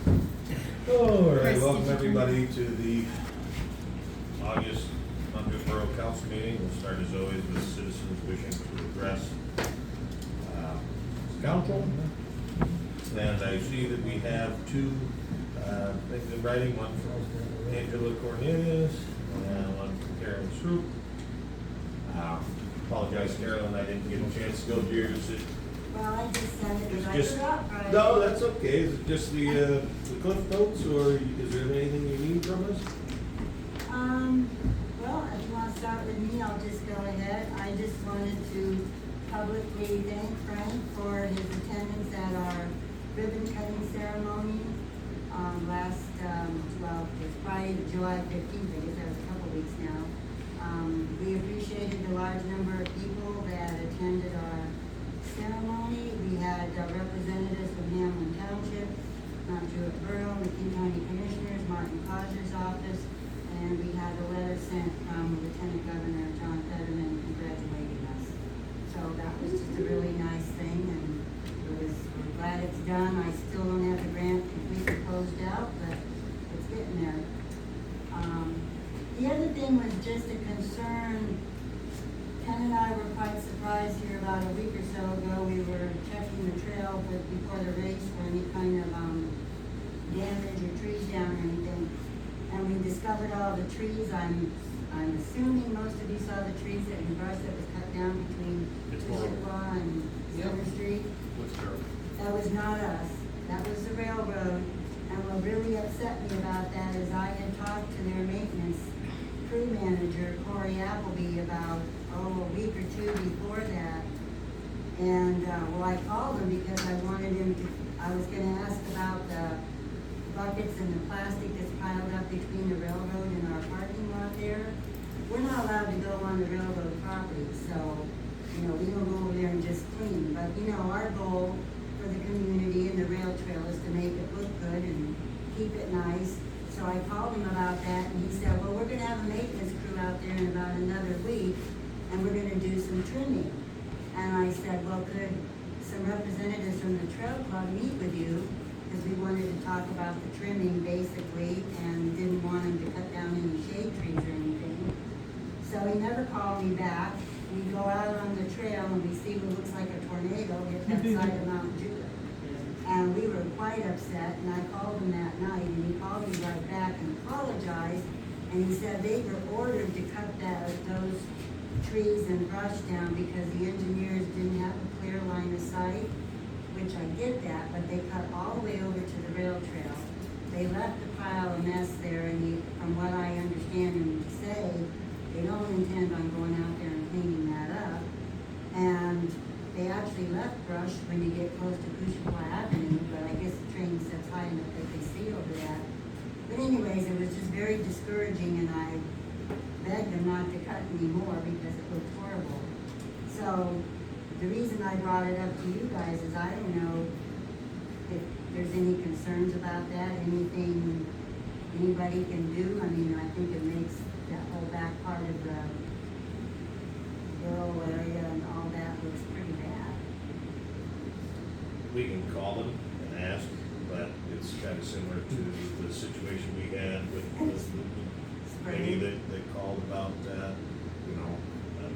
All right, Chris, welcome did you turn everybody to the August Montgomery Borough Council meeting. We'll start as always with citizens wishing to address council. And I see that we have two things in writing, one from Angela Cornelius and one from Karen Stroop. Apologize, Carolyn, I didn't get a chance to go through yours. Well, I just sent it because I Just, forgot Friday. no, that's okay. Is it just the cliff notes, or is there anything you need from us? Well, if you want to start with me, I'll just go ahead. I just wanted to publicly thank Frank for his attendance at our ribbon cutting ceremony last, well, it's Friday, July 15th, I guess that was a couple weeks now. We appreciated the large number of people that attended our ceremony. We had representatives from Hamlin Township, Mount Jewett Borough, McKean County Commissioners, Martin Cosner's office, and we had a letter sent from Lieutenant Governor John Fetterman congratulating us. So that was just a really nice thing, and we're glad it's done. I still don't have the grant completely closed out, but it's getting there. The other thing was just a concern. Ken and I were quite surprised here about a week or so ago. We were checking the trail before the race for any kind of damage or trees down or anything. And we discovered all the trees. I'm assuming most of you saw the trees that the brush that was cut down between Chippewa and Center Street. What's terrible? That was not us. That was the railroad. And what really upset me about that is I had talked to their maintenance crew manager, Corey Appleby, about, a week or two before that. And, well, I called him because I wanted him to, I was gonna ask about the buckets and the plastic that's piled up between the railroad and our parking lot there. We're not allowed to go on the railroad property, so, we don't go over there and just clean. But, our goal for the community and the rail trail is to make it look good and keep it nice. So I called him about that, and he said, well, we're gonna have a maintenance crew out there in about another week, and we're gonna do some trimming. And I said, well, could some representatives from the trail club meet with you? Because we wanted to talk about the trimming basically, and didn't want him to cut down any shade trees or anything. So he never called me back. We go out on the trail and we see what looks like a tornado hit that side of Mount Jewett. And we were quite upset, and I called him that night, and he called me right back and apologized. And he said they were ordered to cut those trees and brush down because the engineers didn't have a clear line of sight, which I get that, but they cut all the way over to the rail trail. They left a pile of mess there, and from what I understand him say, they don't intend on going out there and cleaning that up. And they actually left brush when you get close to Cushipwa Avenue, but I guess the train sets high enough that they see over that. But anyways, it was just very discouraging, and I begged them not to cut anymore because it looked horrible. So the reason I brought it up to you guys is I don't know if there's any concerns about that, anything anybody can do. I mean, I think it makes that whole back part of the rural area and all that looks pretty bad. We can call them and ask, but it's kind of similar to the situation we had with the lady that called about,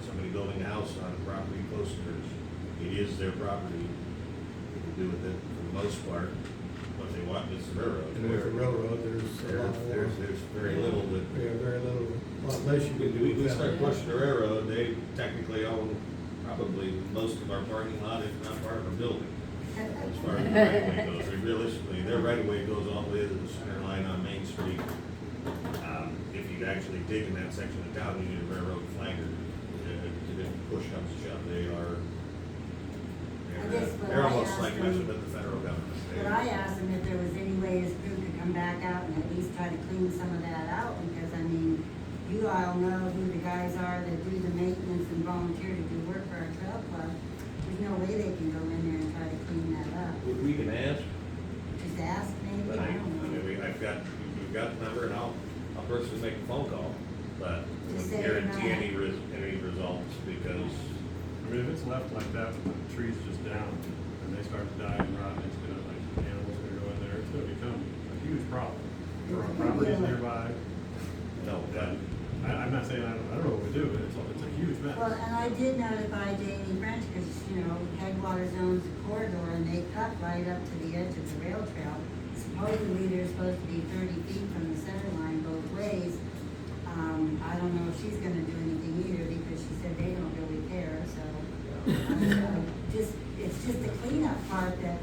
somebody building a house on a property close to hers. It is their property. They can do with it for the most part. What they want is the railroad. And with the railroad, there's very little that. very little, a lot less you can do. We start pushing the railroad, they technically own probably most of our parking lot, if not part of our building. As far as the right of way goes, realistically, their right of way goes all the way to the center line on Main Street. If you'd actually dig in that section of town, you need a railroad flagger. If push comes to shove, they're almost like messing with the federal government. But I asked him if there was any way his crew could come back out and at least try to clean some of that out, because I mean, you all know who the guys are that do the maintenance and volunteer to do work for our trail club. There's no way they can go in there and try to clean that up. We can ask, Just ask maybe, but I don't know. we've got the number, and I'll personally make a phone call, but I Just wouldn't say guarantee you're any results, because I mean, if it's left like that with the trees just down and they start to die and rot, it's gonna, like, animals are gonna go in there, it's gonna become properties nearby. No, that, I'm not saying, I don't know what we do, but it's a huge mess. Well, and I did notify Jamie French, because, Headwaters owns the corridor, and they cut right up to the edge of the rail trail. Supposedly, they're supposed to be 30 feet from the center line both ways. I don't know if she's gonna do anything either, because she said they don't really care, so. It's just the cleanup part that,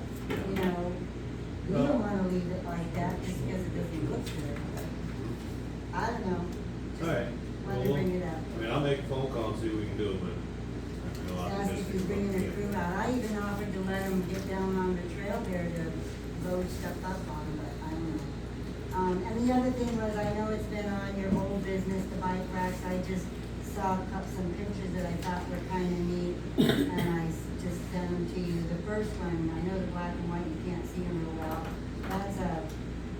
we don't wanna leave it like that, just because it doesn't look good. I don't know. all right. Wanted to bring it up. I mean, I'll make a phone call and see what we can do, but I feel Asked if optimistic he's about bringing a it. crew out. I even offered to let him get down on the trail there to load stuff up on, but I don't know. And the other thing was, I know it's been on your whole business, the bike racks. I just saw some pictures that I thought were kind of neat, and I just sent them to you. The first one, I know the black and white, you can't see them real well. That's a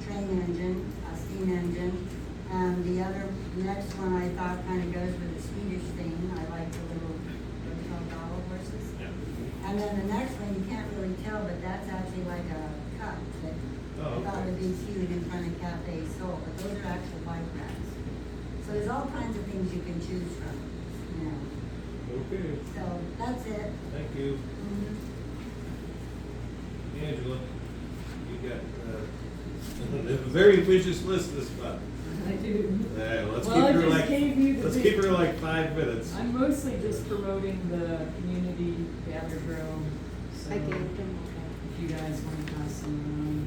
train engine, a steam engine. And the next one I thought kind of goes with the Swedish thing. I like the little, what do you call dollar horses? Yeah. And then the next one, you can't really tell, but that's actually like a cup that I Oh, thought okay. would be cute in front of Cafe Sol, but those are actual bike racks. So there's all kinds of things you can choose from, Okay, So that's it. thank you. Mhm. Angela, you got, a very vicious list this month. I do. Let's Well, I keep her just like, gave you the let's big- keep her like 5 minutes. I'm mostly just promoting the community gathered room, so I gave them, if you guys want to pass them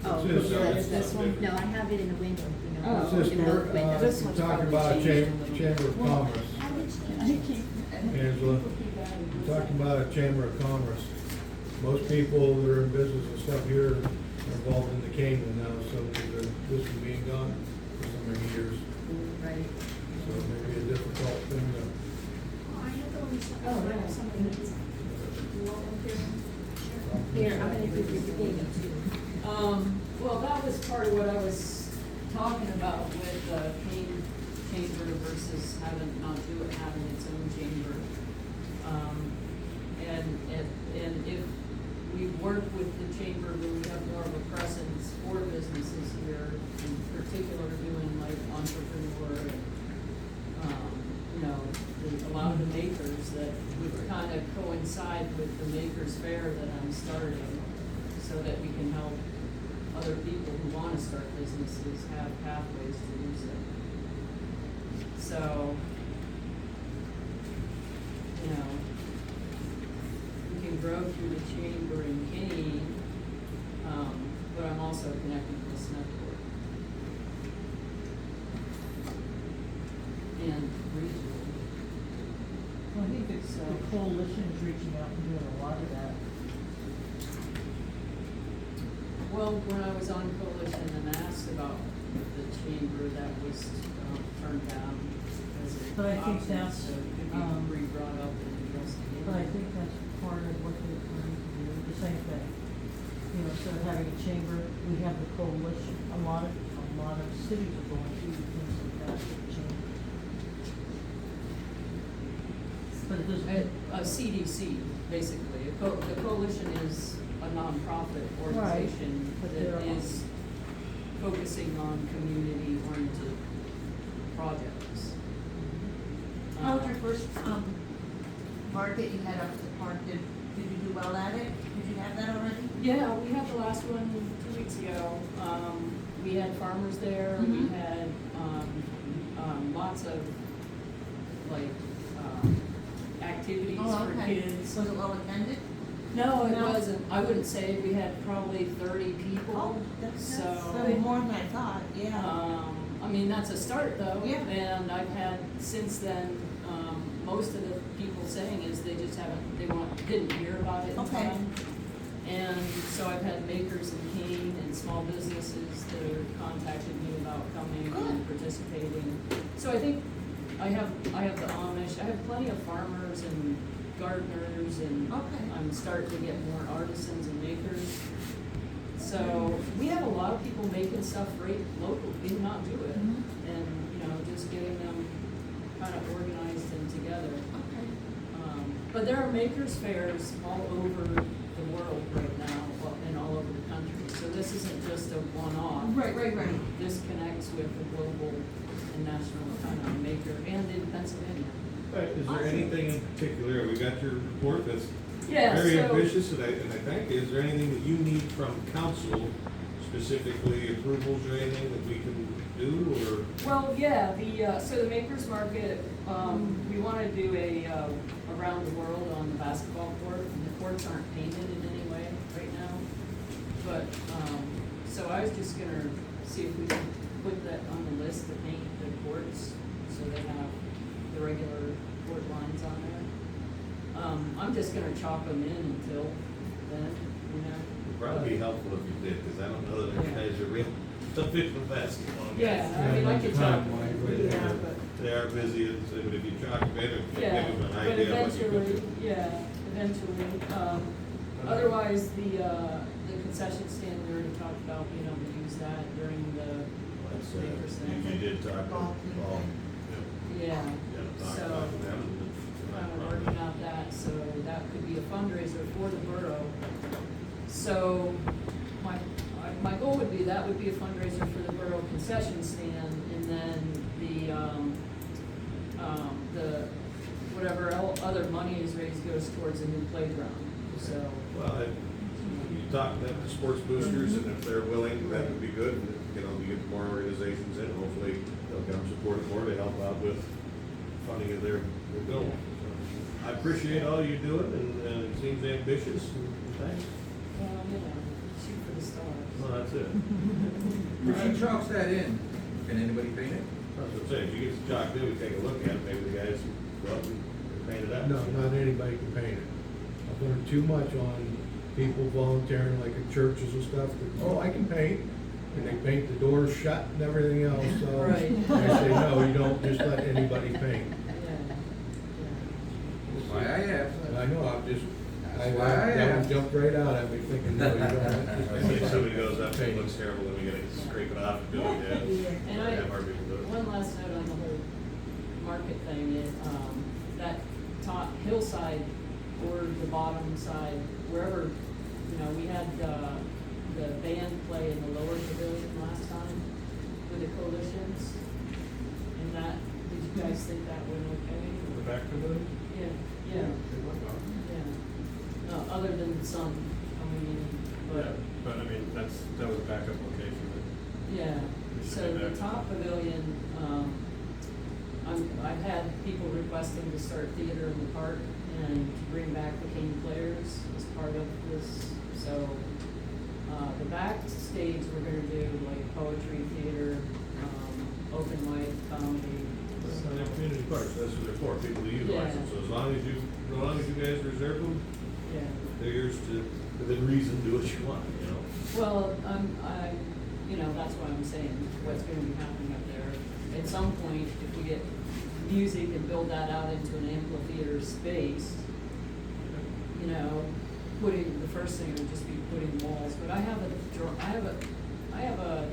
oh, It's just, yeah, this one, no, I have it in the window, Oh. It's just, in the window. This one's talking probably about changed a little Chamber of bit. Commerce. around. Angela, we're talking about a Chamber of Commerce. Most people that are in business and stuff here are involved in the Canaan now, so this is being gone for so many years. Right. So it may be a difficult thing to. Oh, I have the ones. Oh, I have some of these. Here, I'm gonna give you the baby too. Well, that was part of what I was talking about with the Kane chamber versus not having its own chamber. And if we work with the chamber, then we have more of a presence for businesses here, in particular doing like entrepreneur and, a lot of the makers that would kind of coincide with the makers fair that I'm starting, so that we can help other people who want to start businesses have pathways to do so. So, we can grow through the chamber in Kane, but I'm also connected to this network. And regional. Well, I think the coalition is reaching out and doing a lot of that. Well, when I was on coalition and asked about the chamber, that was turned down as an But I think option, that's, so it could be re-brought up and addressed again. But I think that's part of what they're trying to do, the same thing. Instead of having a chamber, we have the coalition. A lot of cities are going through things like that with the chamber. But it doesn't. A CDC, basically. The coalition is a nonprofit organization But that they're- is focusing on community-oriented projects. How was your first, market you had up at the park? Did you do well at it? Did you have that already? Yeah, we had the last one 2 weeks ago. We had farmers there, we Mhm. had, lots of, like, activities Oh, for okay. kids. Was it well attended? No, it No? wasn't. I wouldn't say. We had probably 30 people. Oh, that's So, way more than I thought, yeah. I mean, that's a start though. Yeah. And I've had, since then, most of the people saying is they just didn't hear about it in Okay. time. And so I've had makers in Keene and small businesses that have contacted me about coming and participating. So I think I have the Amish, I have plenty of farmers and gardeners, and Okay. I'm starting to get more artisans and makers. So we have a lot of people making stuff right local, did not do it. Mhm. And, just getting them kind of organized and together. Okay. But there are makers fairs all over the world right now, and all over the country. So this this isn't just a one-off. Right. This connects with the global and national kind of maker, and in Pennsylvania. All right, is there anything in particular, we got your report that's Yeah, very so- ambitious, and I thank you, is there anything that you need from council, specifically approvals or anything that we can do, or? Well, yeah, so the Makers Market, we wanna do around the world on the basketball court, and the courts aren't painted in any way right now. But, so I was just gonna see if we can put that on the list to paint the courts, so they have the regular court lines on there. I'm just gonna chalk them in until then, you know? It'd probably be helpful if you did, because I don't know that you guys are real official basketball guys. Yeah, I mean, I could chalk them Time-wise, in, right yeah, there. but. They are busy, but if you chalk them in, and give Yeah, them an but idea of what you could eventually, do. yeah, eventually. Otherwise, the concession stand, we already talked about being able to use that during the That's, Makers thing. you did talk to Ball. Paul. Yeah, Yeah, talk so, about them. kind of working out that, so that could be a fundraiser for the borough. So, my goal would be, that would be a fundraiser for the borough concession stand, and then the, whatever other money is raised goes towards a new playground, so. Well, you talk to the sports boosters, and if they're willing, that would be good, and, you know, you get more organizations in, hopefully they'll come support it more to help out with funding of their goal. So, I appreciate all you doing, and it seems ambitious, and thanks. Well, you know, shoot for the stars. Well, that's it. If she chalks that in, can anybody paint it? That's what I'm saying, if you get some chalk, then we take a look at it, maybe the guys go up and paint it up. No, not anybody can paint it. I've learned too much on people volunteering, like in churches and stuff, that, oh, I can paint, and they paint the doors shut and everything else, so. Right. I say, no, you don't just let anybody paint. Yeah, That's why I asked. And I know, I'm just, That's why I that one asked. jumped right out at me thinking, no, you don't. I think somebody goes up, it looks terrible, then we gotta scrape it off and do it, yeah. And I, Have our people do it. one last note on the whole market thing, that top hillside or the bottom side, wherever, you know, we had, the band play in the lower pavilion last time with the coalitions. And that, did you guys think that went okay? The back to the? Yeah, yeah. Other than some coming in, Yeah, but, but I mean, that was a backup location. yeah. We should So do the that. top pavilion, I've had people requesting to start theater in the park and to bring back the King Players as part of this. So, the back stage, we're gonna do like poetry, theater, open mic, comedy. And they're community parks, that's what they're for, people to utilize them, Yeah. so as long as you guys reserve them, Yeah. they're yours to, within reason, do what you want, you know? Well, you know, that's why I'm saying what's gonna be happening up there. At some point, if we get music and build that out into an amphitheater space, you know, the first thing would just be putting walls, but I have a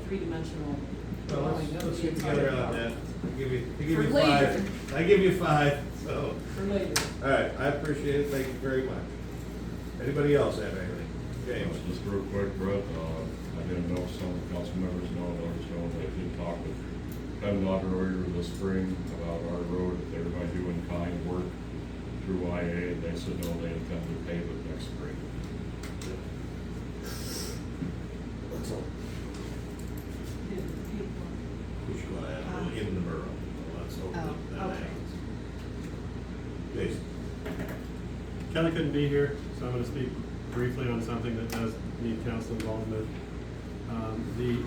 three-dimensional Well, drawing of let's the get entire together on park. that, I give For you later. five, I give you five, so, For later. all right, I appreciate it, thank you very much. Anybody else have anything? James? Just real quick, Brett, I didn't know some of the council members know, I just know that I did talk with PennDOT earlier this spring about our road, if they were going to do in-kind work through IA, and they said no, they intend to pave it next spring. That's all. Which you wanna have in the borough, well, let's hope Oh, that okay. happens. Jason? Kelly couldn't be here, so I'm gonna speak briefly on something that does need council involvement. The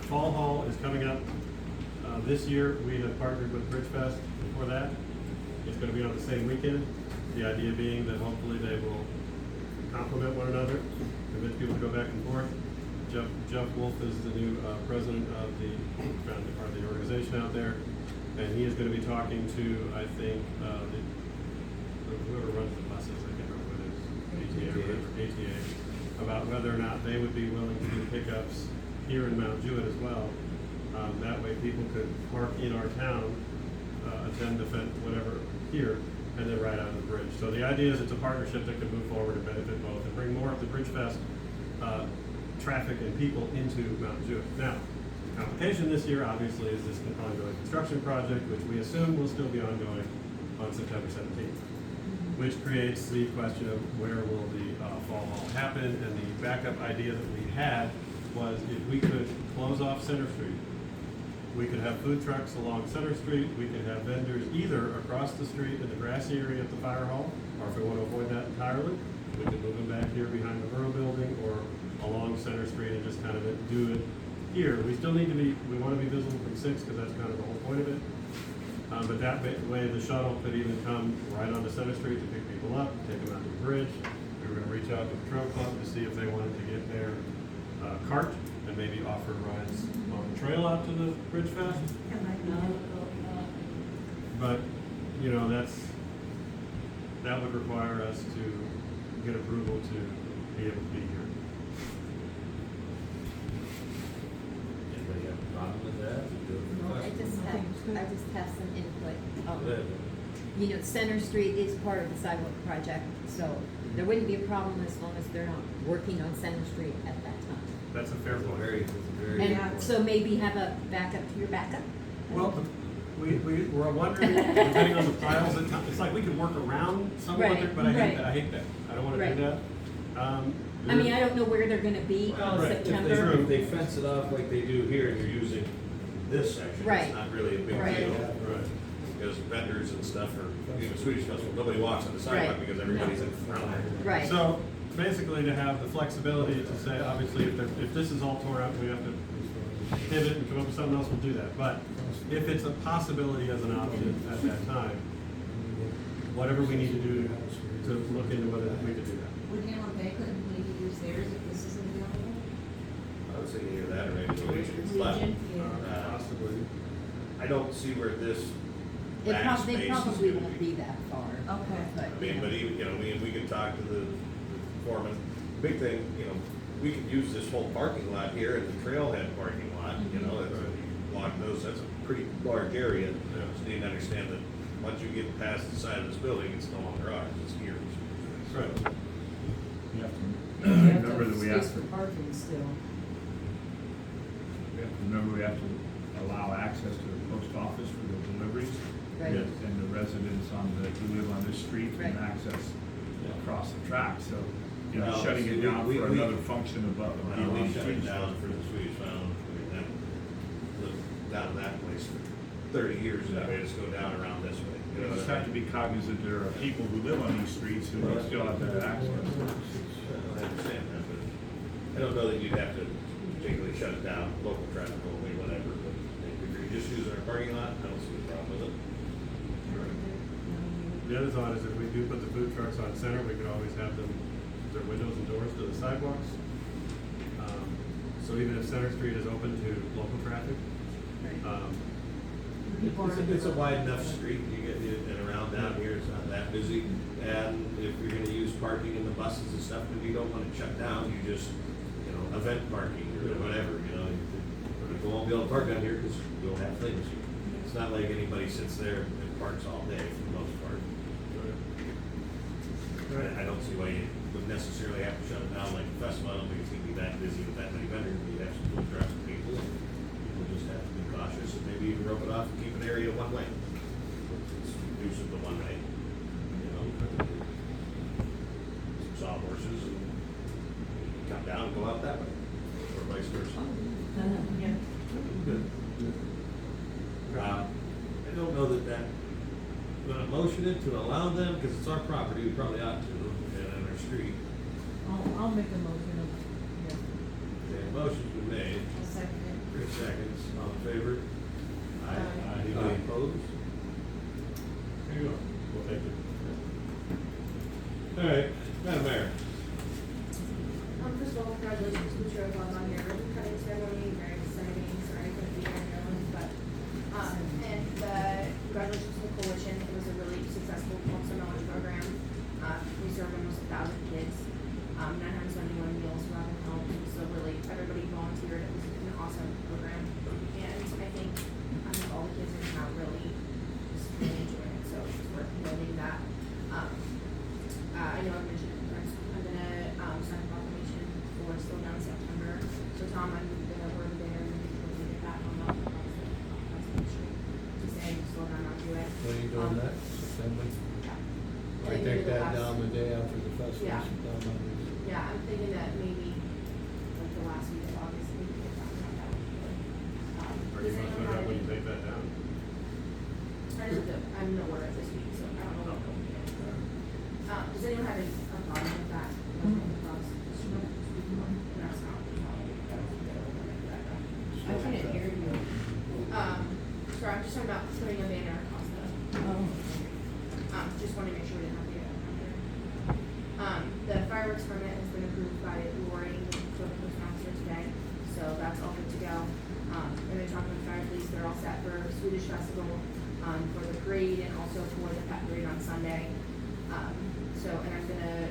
fall hall is coming up. This year, we have partnered with Bridge Fest for that. It's gonna be on the same weekend. The idea being that hopefully they will complement one another, convince people to go back and forth. Jeff Wolf is the new president of the organization out there, and he is gonna be talking to, I think, whoever runs the buses, I can't remember what it is, ATA or whatever, ATA, about whether or not they would be willing to do pickups here in Mount Jewett as well. That way people could park in our town, attend the event, whatever, here, and then ride out of the bridge. So the idea is it's a partnership that can move forward and benefit both, and bring more of the Bridge Fest traffic and people into Mount Jewett. Now, the complication this year obviously is this ongoing construction project, which we assume will still be ongoing on September 17th, which creates the question of where will the fall hall happen, and the backup idea that we had was if we could close off Center Street, we could have food trucks along Center Street, we could have vendors either across the street in the grassy area at the fire hall, or if we want to avoid that entirely, we could move them back here behind the Borough building or along Center Street and just kind of do it here. We still need to be, we want to be visible from 6 because that's kind of the whole point of it. But that way the shuttle could even come right onto Center Street to pick people up, take them out to the bridge. We were gonna reach out to the Patrol Club to see if they wanted to get their cart and maybe offer rides on the trail out to the Bridge Fest. But, you know, that would require us to get approval to be able to be here. Anybody have a problem with that? I just have some input. Go ahead. You know, Center Street is part of the sidewalk project, so there wouldn't be a problem as long as they're not working on Center Street at that time. That's a fair It's a point. very, And so maybe have a backup to your backup? Well, we were wondering, depending on the piles that come, it's like we could work around some of Right, it, but I hate right. that, I hate that. I don't wanna Right. do that. I mean, I don't know where they're gonna be Well, in right, if September. if they fence it off like they do here and you're using this section, Right. it's not really a big Right. deal. Right. Because vendors and stuff are, even Swedish Festival, nobody walks on the sidewalk Right. because everybody's in front. Right. So, basically to have the flexibility to say, obviously, if this is all tore up, we have to pivot and come up with something else, we'll do that. But if it's a possibility as an option at that time, whatever we need to do to look into whether we could do that. Would Hamlin Bay couldn't maybe use theirs if this isn't available? I would say either that or maybe the Legion. But, Legion? Possibly. I don't see where this They back space they is probably gonna won't be. be that far. Okay. But, I mean, but even, you know, we could talk to the foreman. Big thing, you know, we could use this whole parking lot here and the trailhead parking lot, you know, that's, block those, that's a pretty large area. So you need to understand that once you get past the side of this building, it's no longer ours, it's yours. Right. You have to You have to remember that we have space to, for parking still. remember we have to allow access to the post office for the deliveries. Right. Yes. And the residents who live on this street can Right. access across the track, so, you know, Well, shutting it down we- for we- another function above. Well, we shut it down for the Swedish Found, I mean, that, lived down in that place for 30 years, that way, just go down around this way. You know just what I have to mean? be cognizant there are people who live on these streets who still have that access. I understand that, but I don't know that you'd have to particularly shut it down, local traffic only, whatever, but if you're just using our parking lot, I don't see a problem with it. The other thought is if we do put the food trucks on Center, we could always have them, their windows and doors to the sidewalks. So even if Center Street is open to local traffic, It's a wide enough street, you get, and around down here, it's not that busy. And if you're gonna use parking in the buses and stuff, then you don't want it shut down, you just, you know, event parking or whatever, you know. People won't be able to park down here because you'll have things. It's not like anybody sits there and parks all day for the most part. I don't see why you would necessarily have to shut it down like the festival, I don't think it's gonna be that busy with that many vendors, but you have some food trucks and people. People just have to be cautious and maybe even rope it off and keep an area one way. It's conducive to one way, you know. Some sawhorses and come down and go out that way, or vice versa. Yeah. Good. I don't know that, gonna motion it to allow them, because it's our property, we probably ought to, and on our street. I'll make a motion of, yeah. Okay, motion's been made, I'll second it. 3 seconds, all in favor? Aye. Anybody opposed? There you go. we'll take it. All right, Madam Mayor. First of all, congratulations to the show club on your ribbon cutting ceremony, very exciting, sorry I couldn't be there, but, and, congratulations to the coalition, it was a really successful pulse knowledge program. We served almost 1,000 kids, 971 meals were out of home, so really, everybody volunteered, it was an awesome program. And I think all the kids in town really, just really enjoyed it, so it's worth noting that. I know I'm gonna order the banner and we'll get that hung up across the street to say, slow down, not do it. When are you doing that, September? Yeah. I take that down the day after the festival. Yeah. down on this. Yeah, I'm thinking that maybe like the last week of August, we can get that done. That would be good. Are you Does gonna anyone put have up when you any- take that down? I'm gonna order it this week, so I don't know what will be it. Does anyone have any a problem with that? Across the street? That's not, I can't hear you. sorry, I'm just talking about putting a banner across the, Oh. just wanted to make sure we didn't have to get it on here. The fireworks permit has been approved by Lori, for the post officer today, so that's all good to go. And then talking with fire police, they're all set for Swedish Festival, for the parade and also for the pet parade on Sunday. And I'm gonna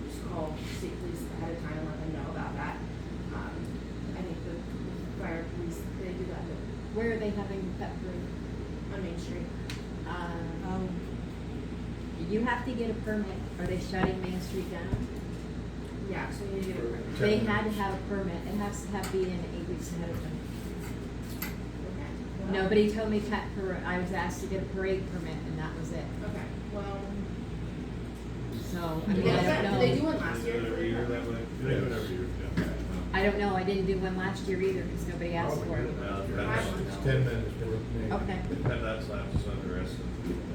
just call state police ahead of time and let them know about that. I think the fire police, they do that Where are they having the pet parade? on Main Street. You have to get a permit. Are they shutting Main Street down? Yeah, so we need to get a permit. They had to have a permit. It has to have be in 8 weeks ahead of time. Okay. Nobody told me pet parade. I was asked to get a parade permit and that was it. Okay, well, So, I mean, Did I they don't do know. one last year? Every year that way? They do it every year, yeah. I don't know. I didn't do one last year either because nobody asked for it. Well, It's 10 minutes for me. Okay. that slaps us under rest of the people.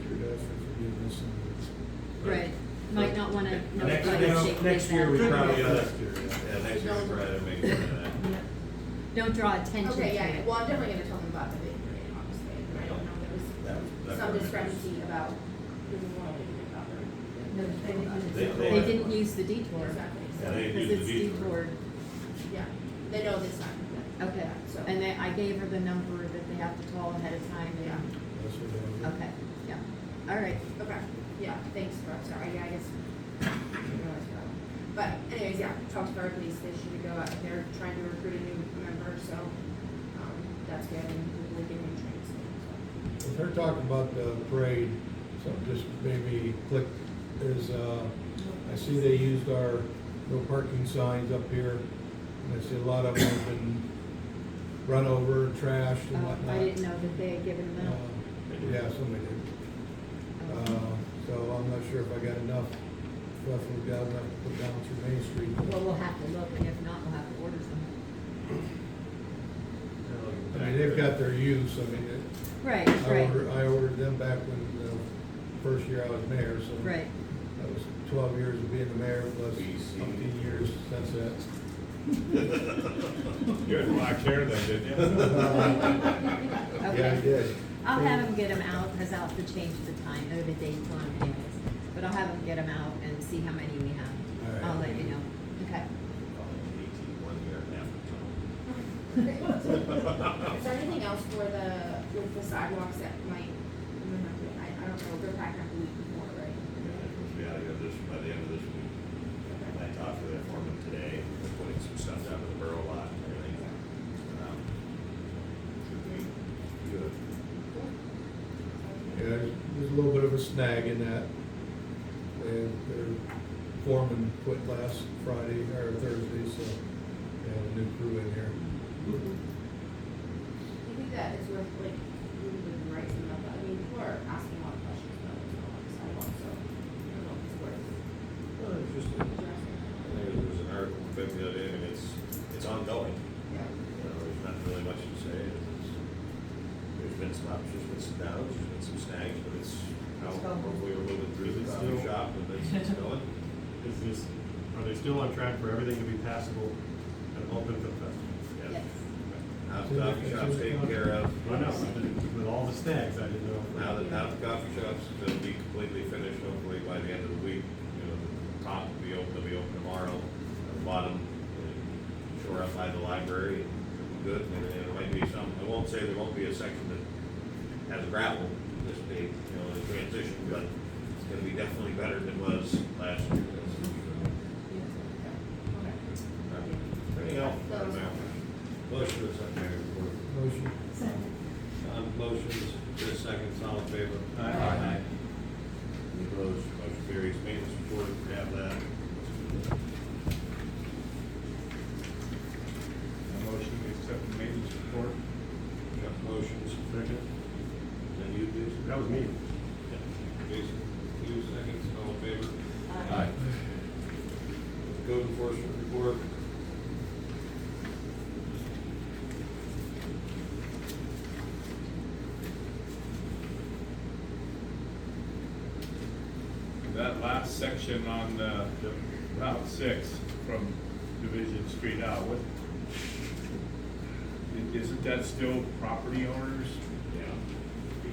Future ask for forgiveness and- Right. Might not want to Next- notify next- the state next police year we that. probably- Yeah, next year, we try to make sure of that. Don't draw attention to okay, yeah, it. well, I'm definitely gonna tell them about the big parade, obviously, and I don't know, there was That's some what it is. discrepancy about who wanted to do about it. No, They- They didn't use the detour. Exactly. Yeah, they Because use it's the detour. detoured. Yeah, they know this time. Okay, So. and then I gave her the number that they have to call ahead of time Yeah. and, That's what I- okay, yeah, all right. Okay, yeah, thanks, Rob, sorry, yeah, I guess. I didn't realize that. But anyways, yeah, talk to fire police, they should go out, they're trying to recruit a new member, so, that's good, and hopefully get him trained soon, so. If they're talking about the parade, something just maybe click is, I see they used our no parking signs up here. And I see a lot of them have been run over, trashed and whatnot. I didn't know that they had given them out. Yeah, somebody did. So I'm not sure if I got enough, if we've got enough to put down through Main Street. Well, we'll have to look, and if not, we'll have to order some. I mean, they've got their use, I mean, Right, right, I ordered them back when, first year I was mayor, so. right. That was 12 years of being the mayor, plus BC. 15 years since that. You had black hair then, didn't you? Yeah, I Okay. did. I'll have them get them out, because I'll have to change the time, or the dates on them anyways. But I'll have them get them out and see how many we have. All right. I'll let you know. Okay. 1 year and a half. Is there anything else for with the sidewalks that might, I don't know, they're back up a week before, right? We gotta go by the end of this week. I talked to their foreman today, we're putting some stuff down to the borough lot and everything. Should be good. Yeah, there's a little bit of a snag in that. And their foreman quit last Friday or Thursday, so they have a new crew in here. Do you think that it's worth, like, we would write something up, I mean, people are asking a lot of questions about it, on the sidewalk, so, I don't know if it's worth Well, it's just, addressing. there's an article put the other day, and it's ongoing. Yeah. You know, there's not really much to say. There's been some ups, there's been some downs, there's been some snags, but it's, hopefully we're moving through the coffee shop and it's going. Is this, are they still on track for everything to be passable and open for the festival? Yes. Now the coffee shop's taken care of. I know, with all the snags, I didn't know. Now the coffee shop's gonna be completely finished, hopefully by the end of the week. You know, the top will be open, they'll be open tomorrow. The bottom, shore up by the library, good. And there might be some, I won't say there won't be a section that has gravel this big, you know, the transition, but it's gonna be definitely better than it was last year. Anything else? Motion to secondary report. Motion. Motions, just seconds, all in favor? Aye. Any opposed? Motion carries. Maintenance report, we have that. was me. Jason, 2 seconds, all in favor? Aye. Code enforcement report. That last section on, Route 6 from Division Street out, isn't that still property owners'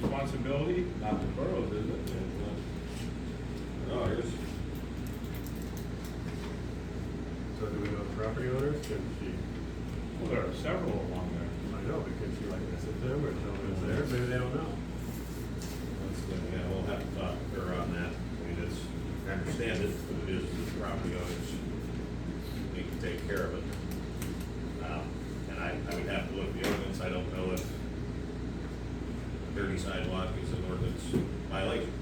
responsibility? Not the borough's, is it? Oh, here's, So do we know the property owners? Can she, Well, there are several along there. I know, but can she like visit them or tell them it's there? Maybe they don't know. that's good, yeah, we'll have to talk to her on that. I mean, it's, I understand it, but it is the property owners need to take care of it. And I would have to look at the ordinance, I don't know if dirty sidewalk is an ordinance violation.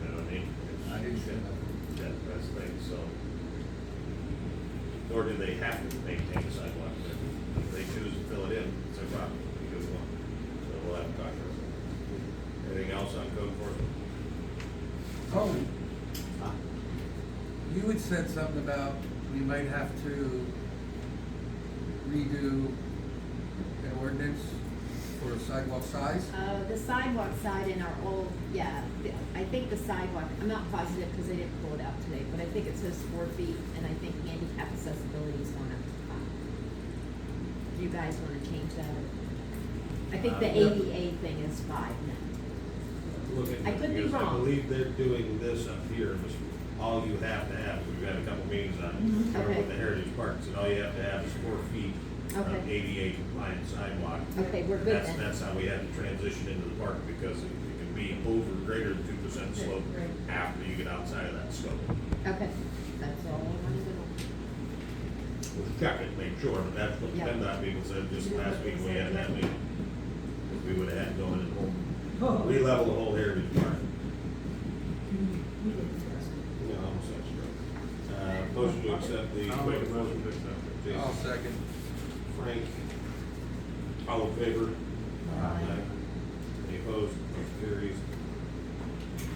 You know what I mean? I didn't say that. That's the thing, so. Nor do they have to maintain the sidewalk, but if they choose to fill it in, it's their problem, because well, so we'll have to talk to her. Anything else on code enforcement? Oh, you had said something about we might have to redo an ordinance for sidewalk size. The sidewalk side in our old, I think the sidewalk, I'm not positive because I didn't pull it out today, but I think it says 4 feet, and I think handicap accessibility is going up to 5. Do you guys wanna change that? I think the Yep. ADA thing is 5 now. Looking, I could be because I wrong. believe they're doing this up here, which all you have to have, we've had a couple meetings on it, or Okay. with the Heritage Parks, and all you have to have is 4 feet of Okay. ADA compliant sidewalk. Okay, we're good then. That's how we had to transition into the park, because it can be over greater than 2% slope Right. after you get outside of that scope. Okay, that's all I wanted to know. We'll check it, make sure, but that's what Yeah. PennDOT people said just last week we had that meeting. We would have had to go in and re-level the whole Heritage Park. Yeah, almost that's true. Motion to accept the. I'll make a motion to accept it. Jason. I'll second. Frank. All in favor? Aye. Any opposed? Motion carries.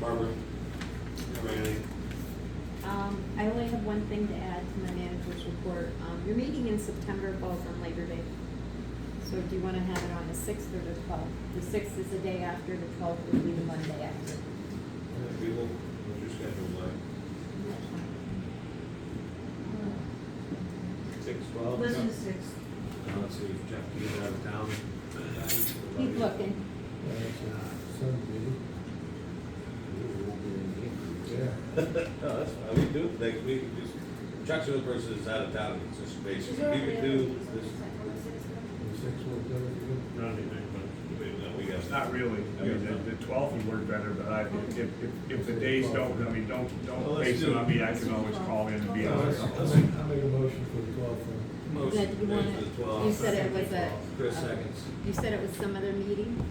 Barbara, you have anything? I only have one thing to add to my manager's report. Your meeting in September falls on Labor Day. So do you wanna have it on the 6th or the 12th? The 6th is the day after, the 12th would be the Monday after. People, what's your schedule like? 6:12? Let's do 6. Let's see, if Jeff, can get out of town? Keep looking. Sunday. Yeah. No, that's fine, we can do it next week, just, Chuck's the only person that's out of town, it's just basically, we could do this. The 6th will do it. Not anything, but. We got. Not really. I mean, the 12th would work better, but if the days don't, Well, don't let's base do it on it. me, I can always call in and be I'll on make a motion for the 12th one. Motion That you wanna- to the 12th. You said it was a. Chris seconds. You said it was some other meeting?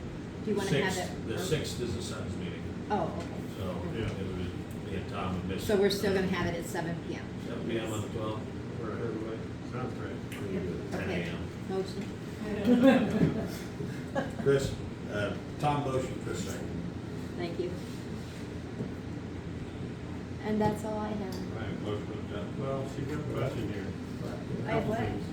Do you wanna have Sixth- it? The 6th is the Suns meeting, Oh, okay. so, Yeah. it was, me and Tom would miss. So we're still gonna have it at 7 PM? 7 PM on the 12th, for everybody. Sounds great. We can do it at 10 Okay. AM. Motion? Chris, Tom motion, Chris second. Thank you. And that's all I have. All right, motion with Jeff. Well, she got a question here. I have Couple what? things.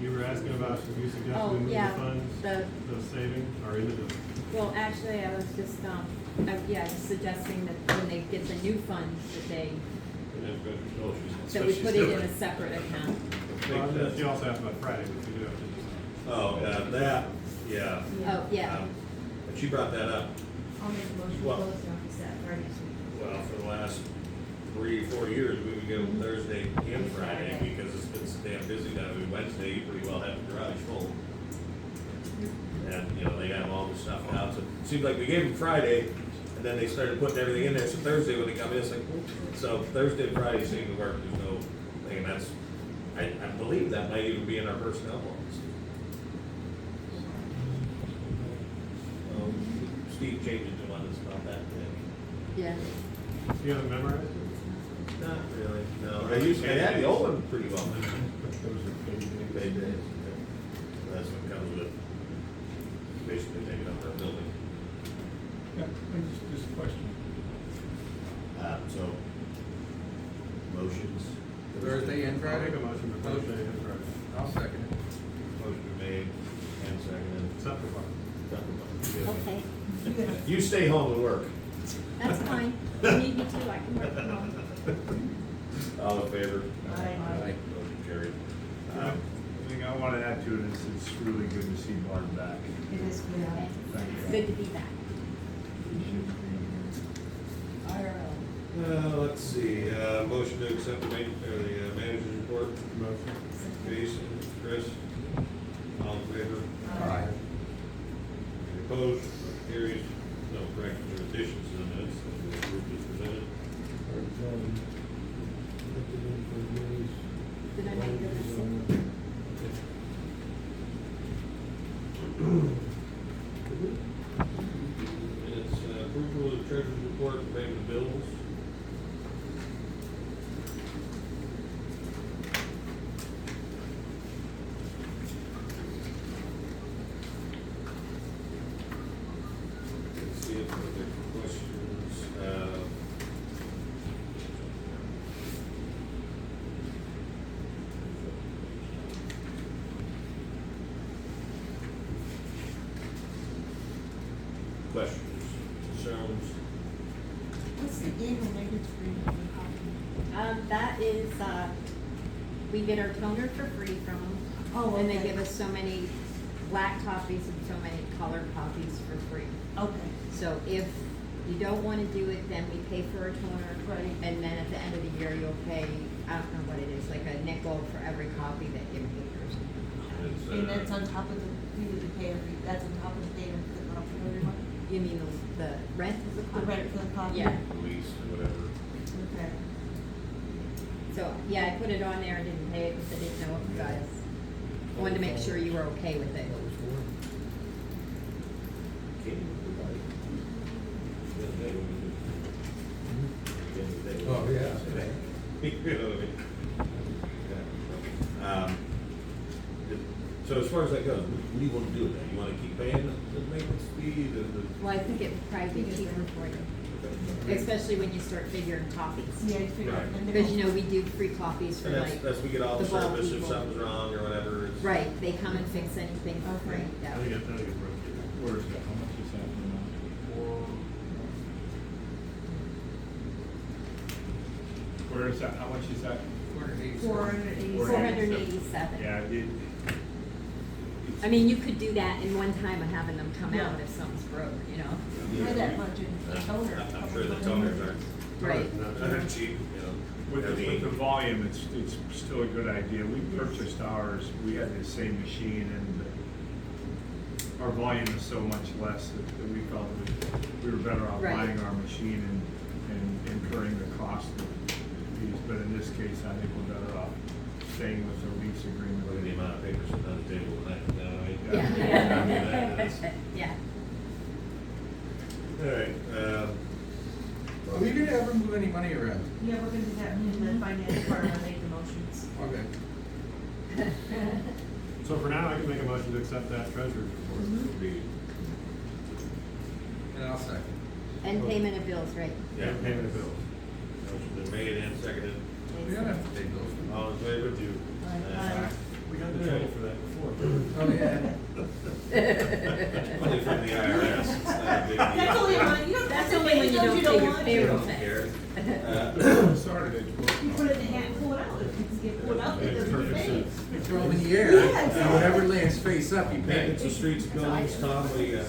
You were asking about, you suggested Oh, we move the yeah, funds, the- those savings, or into the, Well, actually, I was just, just suggesting that when they get the new funds, that they, And then go to Joel, she's- that so we she's put it in doing a separate account. well, Makes she sense. also asked about Friday, but we do have to decide. Oh, that, yeah. Oh, yeah. But she brought that up, I'll make a motion to Well- close the office at Friday's. well, for the last 3 or 4 years, we would go Thursday and Friday, because it's been so damn busy now. Wednesday, you pretty well have the garage full. And, you know, they have all the stuff out, so it seemed like we gave them Friday, and then they started putting everything in there, so Thursday when they come in, it's like, whoop. So Thursday and Friday seem to work, there's no thing, and that's, I believe that might even be in our personnel policy. Steve changed it to one that's about that big. Yeah. You haven't memorized it? Not really, no. I had the old one pretty well. Those are Paid days. That's what comes with basically taking up our building. Yeah, just a question. So, motions? Thursday and I'll Friday? make a motion for Thursday and Friday. I'll second it. Motion been made and seconded. Except for Friday. Okay, You stay home and work. that's fine. If you need me to, I can work from home. All in favor? Aye. Motion carried. The thing I want to add to it is it's really good to see Martin back. It is good. Okay. Thank you. Good to be back. Let's see, motion to accept the manager's report. Motion. Jason, Chris, all in favor? Aye. Any opposed? Motion carries. No corrections or additions to the minutes, so the group is presented. Did I make the mistake? It's approval of the treasurer's report for payment of bills. Let's see if there are questions. Questions, concerns? What's the annual maintenance fee? That is, we get our toner for free from them. Oh, And they okay. give us so many black copies and so many colored copies for free. Okay. So if you don't wanna do it, then we pay for a toner. Right. And then at the end of the year, you'll pay, I don't know what it is, like a nickel for every copy that you make or something. It's, And that's on top of the fee that they pay that's on top of the payment for the copy every month? You mean the rent of the The copy? rent for the copy? Yeah. Lease or whatever. Okay. So, yeah, I put it on there and didn't pay it because I didn't know if you guys, I wanted to make sure you were okay with it. That was for. Oh, yeah. You know what I mean? Yeah. So as far as that goes, what do you want to do with that? You want to keep paying the maintenance fee, Well, I think it would probably be cheaper for you, especially when you start figuring copies. Yeah, you figure. Right. and Because, you know, we do free copies for And like. that's, we get all the the bulk service if people. something's wrong or whatever. It's- Right, they come and fix anything for free, Okay. yeah. I think it's worth Where is that? How much is that per month? Where is that, how much is that? 480. 487. Yeah, I mean, you could do that in one time of having them come out Yeah. if something's broke, you know? For that budget, the toner. I'm sure the toners aren't, Right. aren't cheap, you know. With I mean, the volume, it's still a good idea. We purchased ours, we had the same machine and our volume is so much less that we felt we were better off Right. buying our machine and incurring the cost of these. But in this case, I think we're better off staying with the lease agreement. Look at the amount of papers sitting on the table tonight, you know, I mean, Yeah. Yeah. All right, Are we gonna ever move any money around? Yeah, we're gonna do that in the finance department, make the motions. Okay. So for now, I can make a motion to accept that treasurer's report. And I'll second. And payment of bills, right? yeah, And payment of bills. motion's been made and seconded. We don't have to take those. All in favor, do. Aye. We got in trouble for that before. Oh, yeah. Only from the IRS. It's not a big deal. That's only on, you don't, That's only when you don't pay your They payroll don't tax. care. Started it. You put it in the hat, pull it out, if it's get pulled out, it doesn't Perfect get paid. sense. You throw them in the air. Yeah, And whatever lands face up, you pay. Maintenance of streets, buildings, Tom, what do you got?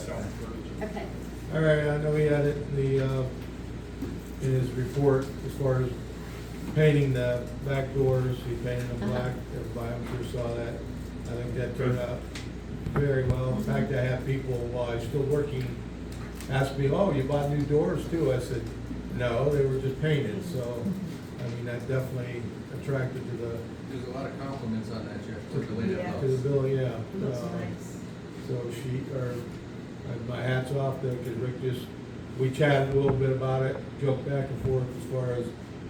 Okay. All right, I know he had it in his report as far as painting the back doors, he painted them black, everybody I'm sure saw that. I think that turned out very well. In fact, I had people, while I was still working, ask me, oh, you bought new doors too? I said, no, they were just painted, so, I mean, that definitely attracted to the, There's a lot of compliments on that, Jeff, for the way Yeah. that to the looks. bill, yeah. It looks nice. So my hat's off to, cause Rick we chatted a little bit about it, joked back and forth as far as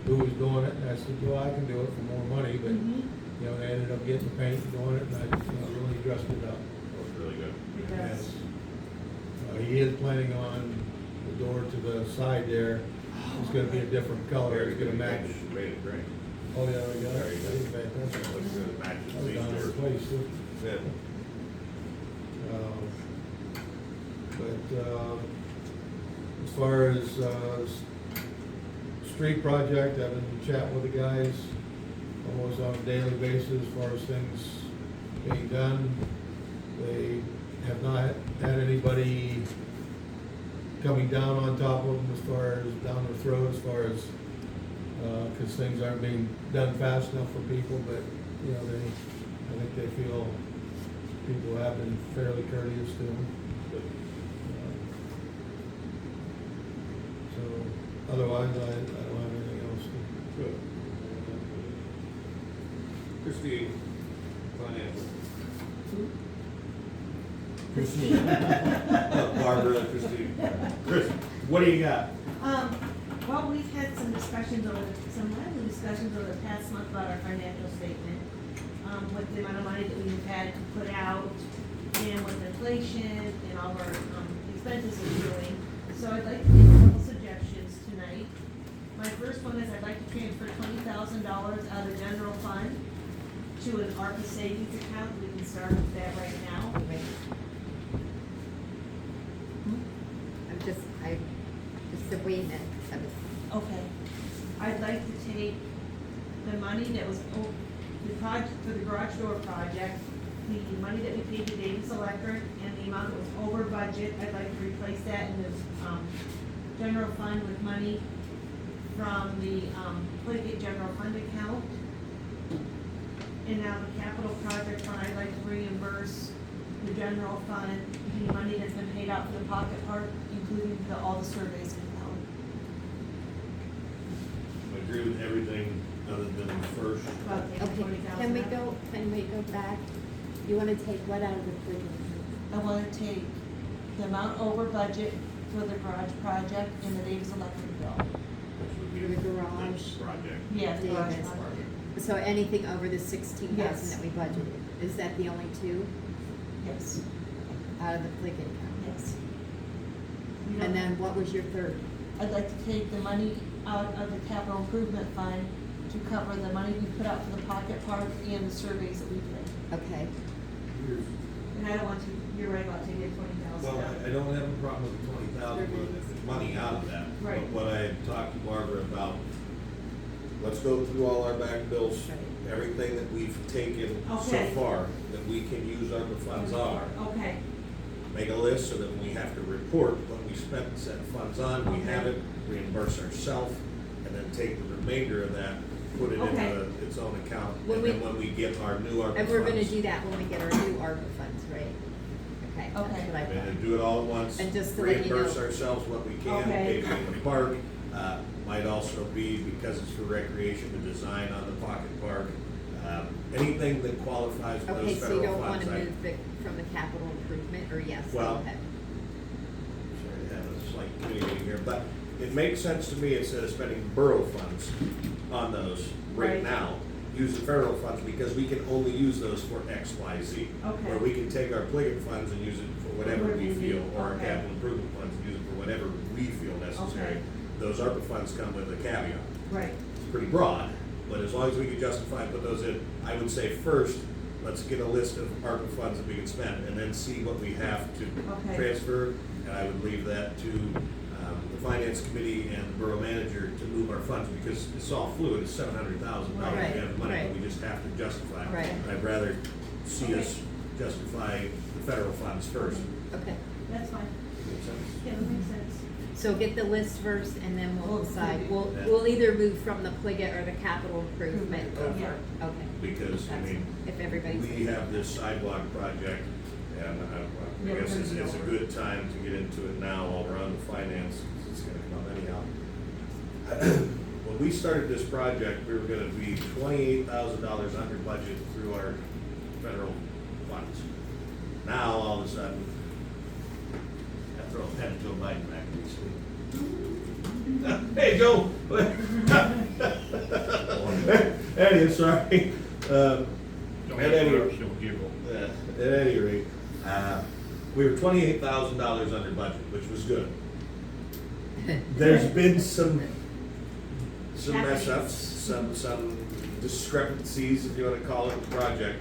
who was doing it, and I said, well, I can do it for more money, but, you know, they ended up getting the paint and doing it, and I, really dressed it up. That was really good. Yes. He is planning on the door to the side there is gonna be a different color, it's gonna match. Rated green. Oh, yeah, we got There it. you go. I didn't pay Looks attention. good, it matches I was these down there doors. twice, too. Good. As far as, street project, I've been chatting with the guys almost on a daily basis as far as things being done. They have not had anybody coming down on top of them as far as down their throat, as far as, cause things aren't being done fast enough for people, but, you know, I think they feel people have been fairly courteous to them. So, otherwise, I don't have anything else to. Good. Christine, finance. Barbara, Christine. Chris, what do you got? Well, we've had some lively discussions over the past month about our financial statement, with the amount of money that we've had to put out, and with inflation and all our, expenses we're doing. So I'd like to make a couple suggestions tonight. My first one is I'd like to transfer $20,000 out of general fund to an ARPA savings account. We can start with that right now. I just said, wait a minute. Okay. I'd like to take the money that was, the project, for the garage door project, the money that we paid to Davis Electric and the amount that was over budget, I'd like to replace that in the, general fund with money from the, Pliget general fund account. And now the capital project fund, I'd like to reimburse the general fund, the money that's been paid out for the pocket park, including all the surveys in town. I agree with everything other than the first. About taking Okay, 20,000 can we out. go back? You wanna take what out of the Pliget? I wanna take the amount over budget for the garage project and the Davis Electric bill. Which would be For the garage. next project. Yeah, the garage Davis. project. So anything over the 16,000 Yes. that we budgeted, is that the only two Yes, out of the Pliget account? yes. And then what was your third? I'd like to take the money out of the capital improvement fund to cover the money we put out for the pocket park and the surveys that we did. Okay, And I don't want to, you're right about taking $20,000 Well, out. I don't have a problem with the 20,000, but if it's money out of that. Right. But what I had talked to Barbara about, let's go through all our back bills, Right. everything that we've taken so Okay. far, that we can use ARPA funds are. Okay, Make a list so that when we have to report what we spent said funds on, we have it, reimburse ourselves, and then take the remainder of that, put it Okay. into its own account. When And we- then when we get our new ARPA funds. and we're gonna do that when we get our new ARPA funds, right? Okay, that's Okay. what I And thought. then do it all at once. And just to let you Reimburse know- ourselves what we can, Okay. pay for the park. Might also be, because it's for recreation, the design on the pocket park. Anything that qualifies for Okay, those so you federal don't funds. wanna move the, from the capital improvement, or yes, go Well, ahead. Sorry to have a slight committee meeting here, but it makes sense to me instead of spending borough funds on those right Right. now, use the federal funds because we can only use those for X, Y, Z. Okay. Where we can take our Pliget funds and use it for whatever Whatever we we feel, need. or our Okay. capital improvement funds and use it for whatever we feel necessary. Okay. Those ARPA funds come with a caveat. right. It's pretty broad, but as long as we can justify and put those in, I would say first, let's get a list of ARPA funds that we can spend, and then see what we have to Okay. transfer. And I would leave that to the finance committee and the borough manager to move our funds, because it's all fluid, it's $700,000 Right, we have money, right. but we just have to justify it. Right. I'd rather see Okay. us justify the federal funds first. Okay, That's fine. Make sense? Yeah, that makes sense. so get the list first, and then we'll We'll decide, figure- we'll, Yeah. we'll either move from the Pliget or the capital improvement over, Yeah. okay. Because, I That's- mean, if everybody's. we have this sidewalk project, and Yeah, I guess we're it's gonna a go good time to get into it now while we're on the finance, 'cause it's gonna come up anyhow. When we started this project, we were gonna be $28,000 under budget through our federal funds. Now, all of a sudden, I throw a pen at Joe Biden back recently. Hey, Joe! Anyway, sorry. Don't At any- interrupt, she'll giggle. At any rate, we were $28,000 under budget, which was good. There's been some mess ups, some discrepancies, if you wanna call it, the project.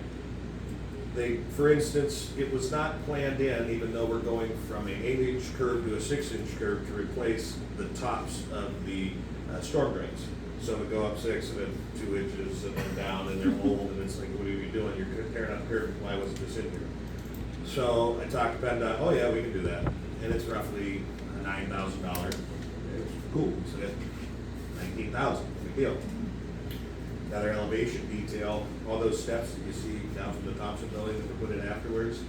For instance, it was not planned in, even though we're going from an 8-inch curve to a 6-inch curve to replace the tops of the storm drains. So we go up 6 and then 2 inches and then down, and they're old, and it's like, what are you doing? You're tearing up curve, why wasn't this in here? So I talked to PennDOT, oh yeah, we can do that, and it's roughly $9,000. It's cool, so that's $19,000, big deal. Another elevation detail, all those steps that you see down from the Thompson building that were put in afterwards,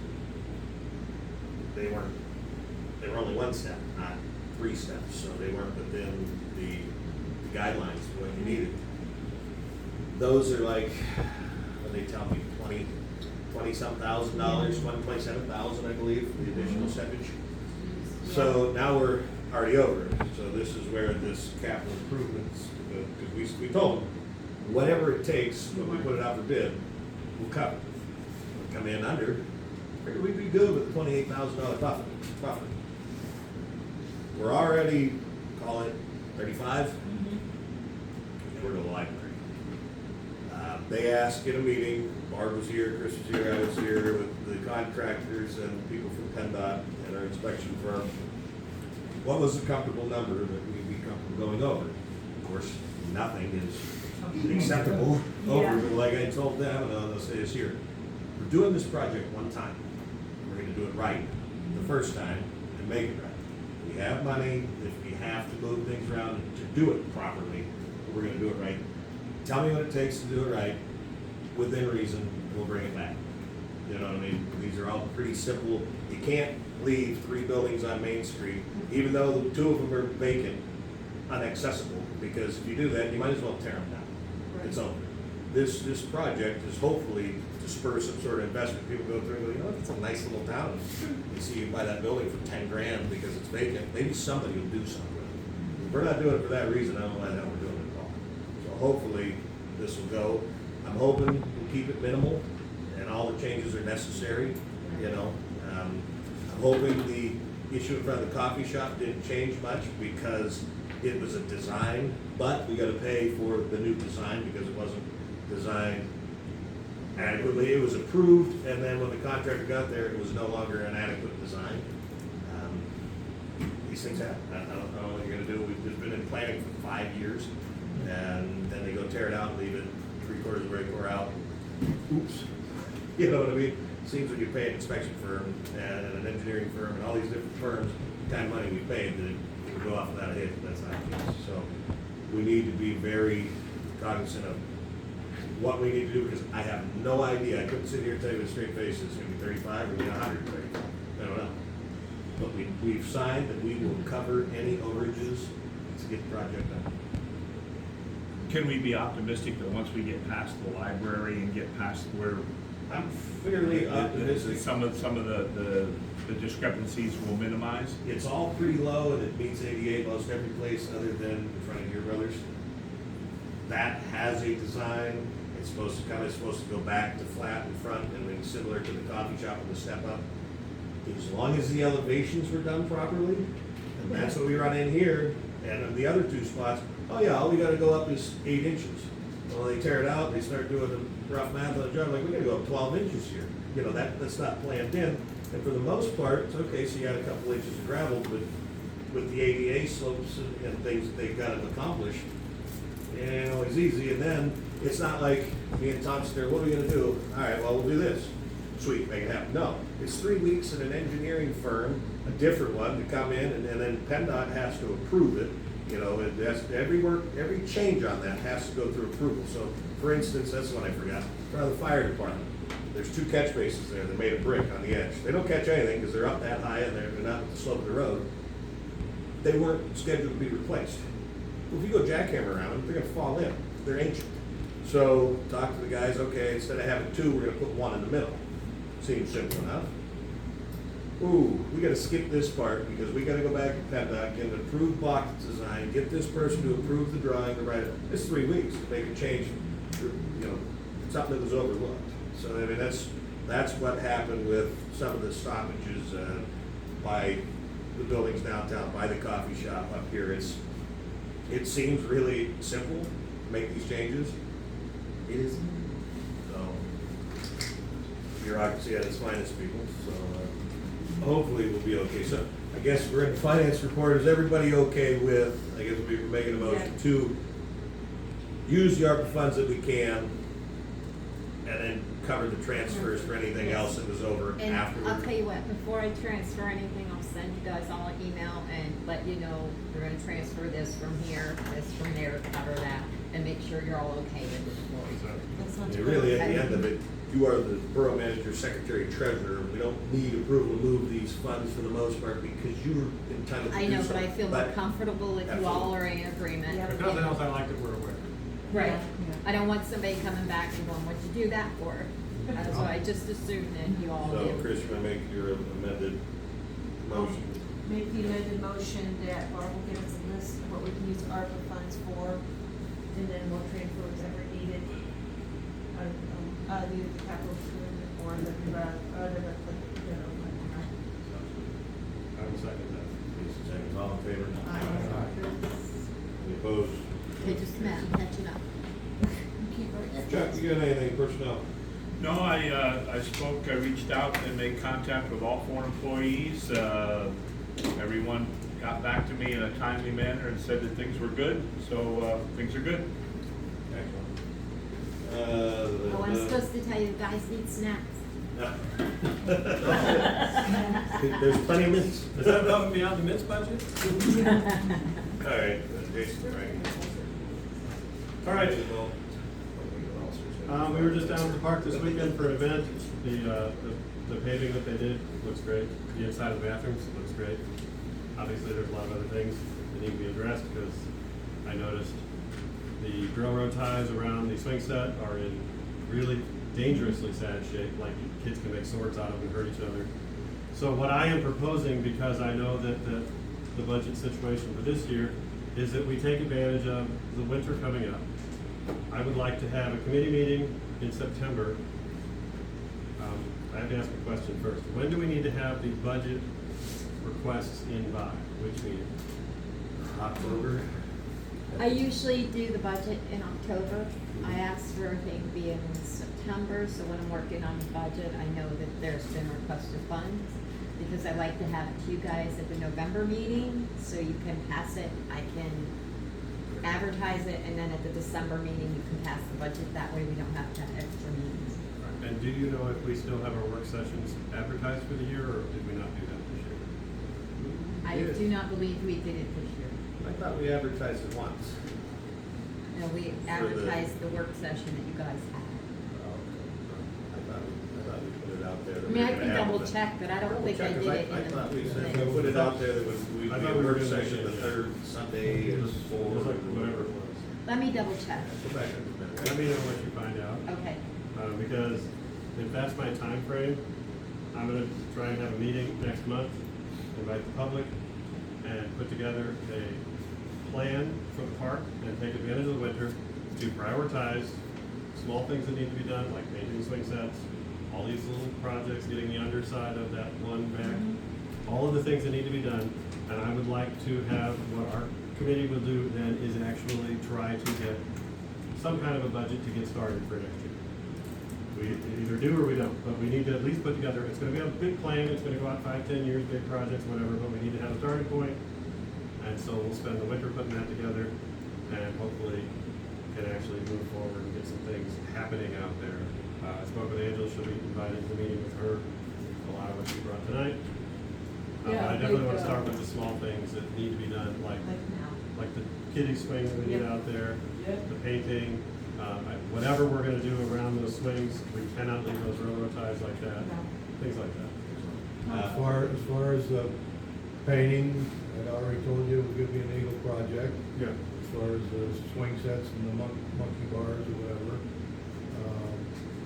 they were only 1 step, not 3 steps, so they weren't within the guidelines of what you needed. Those are like, what they tell me, $20-some thousand, $27,000, I believe, for the additional steppage. So now we're already over it. So this is where this capital improvements, because we told them, whatever it takes when we put it out for bid, we'll cover. We'll come in under, figure we'd be good with $28,000 buffer. We're already, call it 35, and we're to the library. They asked in a meeting, Barb was here, Chris was here, I was here, with the contractors and people from PennDOT and our inspection firm, what was a comfortable number that we'd be comfortable going over? Of course, nothing is acceptable over, but like I told them, and I'll say this here, we're doing this project one time. We're gonna do it right the first time and make it right. We have money, if we have to move things around to do it properly, we're gonna do it right. Tell me what it takes to do it right, within reason, we'll bring it back. You know what I mean? These are all pretty simple. You can't leave 3 buildings on Main Street, even though 2 of them are vacant, inaccessible, because if you do that, you might as well tear them down. It's over. This project is hopefully to spur some sort of investment. People go through and go, you know, it's a nice little town. You see, you buy that building for 10 grand because it's vacant, maybe somebody will do something with it. If we're not doing it for that reason, I don't know why the hell we're doing it at all. So hopefully, this will go. I'm hoping we'll keep it minimal, and all the changes are necessary, you know. I'm hoping the issue in front of the coffee shop didn't change much because it was a design, but we gotta pay for the new design because it wasn't designed adequately. It was approved, and then when the contractor got there, it was no longer an adequate design. These things happen. I don't know what you're gonna do. We've just been in planning for 5 years, and then they go tear it out and leave it 3/4 of the way tore out. Oops. You know what I mean? Seems like you pay an inspection firm and an engineering firm and all these different firms, the kind of money we paid, that it would go off without a hit. That's not the case. So we need to be very cognizant of what we need to do, because I have no idea. I couldn't sit here and tell you with a straight face it's gonna be 35 or 135. I don't know. But we've signed that we will cover any overages to get the project done. Can we be optimistic that once we get past the library and get past where I'm fairly optimistic. some of the discrepancies will minimize? It's all pretty low, and it meets ADA most every place other than in front of your brothers. That has a design. It's supposed to go back to flat in front, and then similar to the coffee shop with the step up. As long as the elevations were done properly, and that's what we run in here, and in the other 2 spots, oh yeah, all we gotta go up is 8 inches. Well, they tear it out, they start doing the rough math on the job, like, we gotta go up 12 inches here. You know, that's not planned in, and for the most part, it's okay, so you had a couple inches of gravel, but with the ADA slopes and things that they've got to accomplish, it ain't always easy, and then, it's not like me and Tom stare, what are we gonna do? All right, well, we'll do this. Sweet, make it happen. No, it's 3 weeks at an engineering firm, a different one, to come in, and then PennDOT has to approve it. You know, it has, every change on that has to go through approval. So, for instance, that's one I forgot, for the fire department. There's 2 catch bases there, they're made of brick on the edge. They don't catch anything because they're up that high and they're not at the slope of the road. They weren't scheduled to be replaced. Well, if you go jackhammer around them, they're gonna fall in. They're ancient. So, talk to the guys, okay, instead of having 2, we're gonna put 1 in the middle. Seems simple enough. Ooh, we gotta skip this part because we gotta go back to PennDOT, get an approved box design, get this person to approve the drawing, to write it. It's 3 weeks to make a change, you know, something that was overlooked. So, I mean, that's what happened with some of the stoppages by the buildings downtown, by the coffee shop up here. It seems really simple to make these changes. It is. So, bureaucracy at its finest, people, so hopefully we'll be okay. So I guess we're in the finance report. Is everybody okay with, I guess we're making a motion to use the ARPA funds that we can and then cover the transfers for anything else that was over And afterward? I'll tell you what, before I transfer anything, I'll send you guys all an email and let you know, we're gonna transfer this from here, this from there, cover that, and make sure you're all okay with it before we do it. That sounds Yeah, good. really, at the end of it, you are the borough manager, secretary, treasurer. We don't need approval to move these funds for the most part because you're entitled to I do know, so. but I feel more comfortable if you all are in agreement. Yeah. If nothing else, I like that we're aware. Right, Yeah. I don't want somebody coming back and going, what'd you do that for? So I just assume that you all So, do. Chris, you wanna make your amended motion? Make the amended motion that Borough will give us a list of what we can use ARPA funds for, and then we'll transfer whatever needed out of either the capital improvement or the general fund. I would second that. Lisa seconds, all in favor? Aye. Any opposed? Okay, just a minute, catching up. Chuck, you got anything personnel? No, I reached out and made contact with all 4 employees. Everyone got back to me in a timely manner and said that things were good, so, things are good. Excellent. Oh, I'm supposed to tell you, the guys need snacks. There's plenty of mints. Is that above and beyond the mints budget? All right, Jason, right. All right. We were just down at the park this weekend for an event. The paving that they did looks great. The inside of the bathrooms looks great. Obviously, there's a lot of other things that need to be addressed because I noticed the drill road ties around the swing set are in really dangerously sad shape, like kids can make swords out of them and hurt each other. So what I am proposing, because I know that the budget situation for this year is that we take advantage of the winter coming up. I would like to have a committee meeting in September. I have to ask a question first. When do we need to have the budget requests in by? Which meeting? October. I usually do the budget in October. I ask for everything to be in September, so when I'm working on the budget, I know that there's been requested funds. Because I like to have it to you guys at the November meeting, so you can pass it, I can advertise it, and then at the December meeting, you can pass the budget. That way we don't have to have extra meetings. And do you know if we still have our work sessions advertised for the year, or did we not do that this year? I Yes. do not believe we did it this year. I thought we advertised it once. No, we advertised the work session that you guys had. I thought we put it out there. that I we mean, were I gonna can have double the- check, but I don't Double think I check, did 'cause it in I the thought we said thing. we put it out there that we'd I be thought a we were work doing that session the again. third Sunday It is was for. like whatever it was. Let me double check. Go back and look at Let it. me know what you find out. Okay. Because if that's my time frame, I'm gonna try and have a meeting next month, invite the public, and put together a plan for the park and take advantage of the winter to prioritize small things that need to be done, like painting swing sets, all these little projects, getting the underside of that one back, all of the things that need to be done. And I would like to have, what our committee will do then is actually try to get some kind of a budget to get started for next year. We either do or we don't, but we need to at least put together, it's gonna be a big plan, it's gonna go out 5, 10 years, big projects, whatever, but we need to have a starting point. And so we'll spend the winter putting that together and hopefully can actually move forward and get some things happening out there. I spoke with Angela, she'll be invited to a meeting with her, a lot of what she brought tonight. But Yeah, I definitely like, wanna start with the small things that need to be done, like now. the kiddie swings we need Yep. out there, Yep. the painting, whatever we're gonna do around those swings, we cannot leave those railroad ties like that, things like that. As far as the painting, I'd already told you it was gonna be an Eagle project, Yeah. as far as the swing sets and the monkey bars or whatever.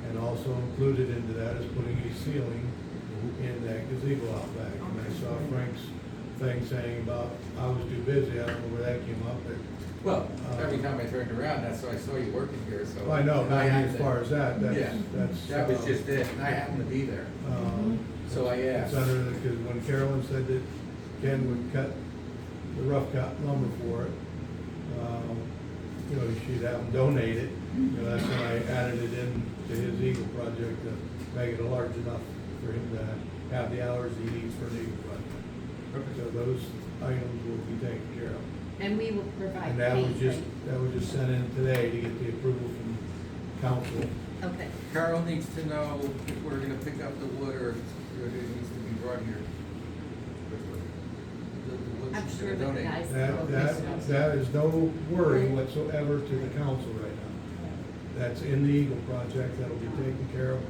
And also included into that is putting a ceiling in that gazebo out back. And I saw Frank's thing saying about, I was too busy, I don't know where that came up, but. Well, every time I turned around, that's why I saw you working here, so. I know, not had as to- far as that, Yeah, that's. that was just it, and I happened to be there, so I It's asked. under, because when Carolyn said that Ken would cut the rough cut lumber for it. You know, she'd have them donate it. You know, that's when I added it in to his Eagle project to make it large enough for him to have the hours he needs for the Eagle project. So those items will be taken care of. And we will provide And that was paint, just, right? that was just sent in today to get the approval from council. Okay, Carol needs to know if we're gonna pick up the wood or if it needs to be brought here. The wood I'm she's sure gonna the donate. guys. That is no worry whatsoever to the council right now. That's in the Eagle project, that'll be taken care of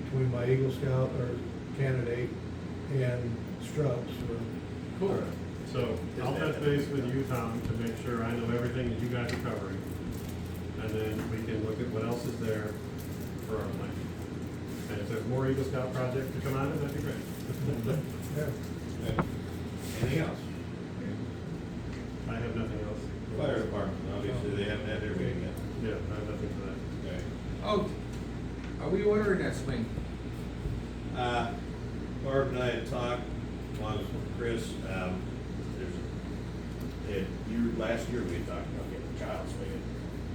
between my Eagle Scout or candidate and Strubs. Cool. So I'll touch base with you, Tom, to make sure I know everything that you guys are covering. And then we can look at what else is there for our plan. And if there's more Eagle Scout projects to come out of, that'd be great. Yeah. Anything else? I have nothing else. Fire department, obviously, they haven't had their meeting yet. Yeah, I have nothing for that. Okay. Oh, are we ordering that swing? Barb and I had talked, along with Chris, last year we had talked about getting a child swing.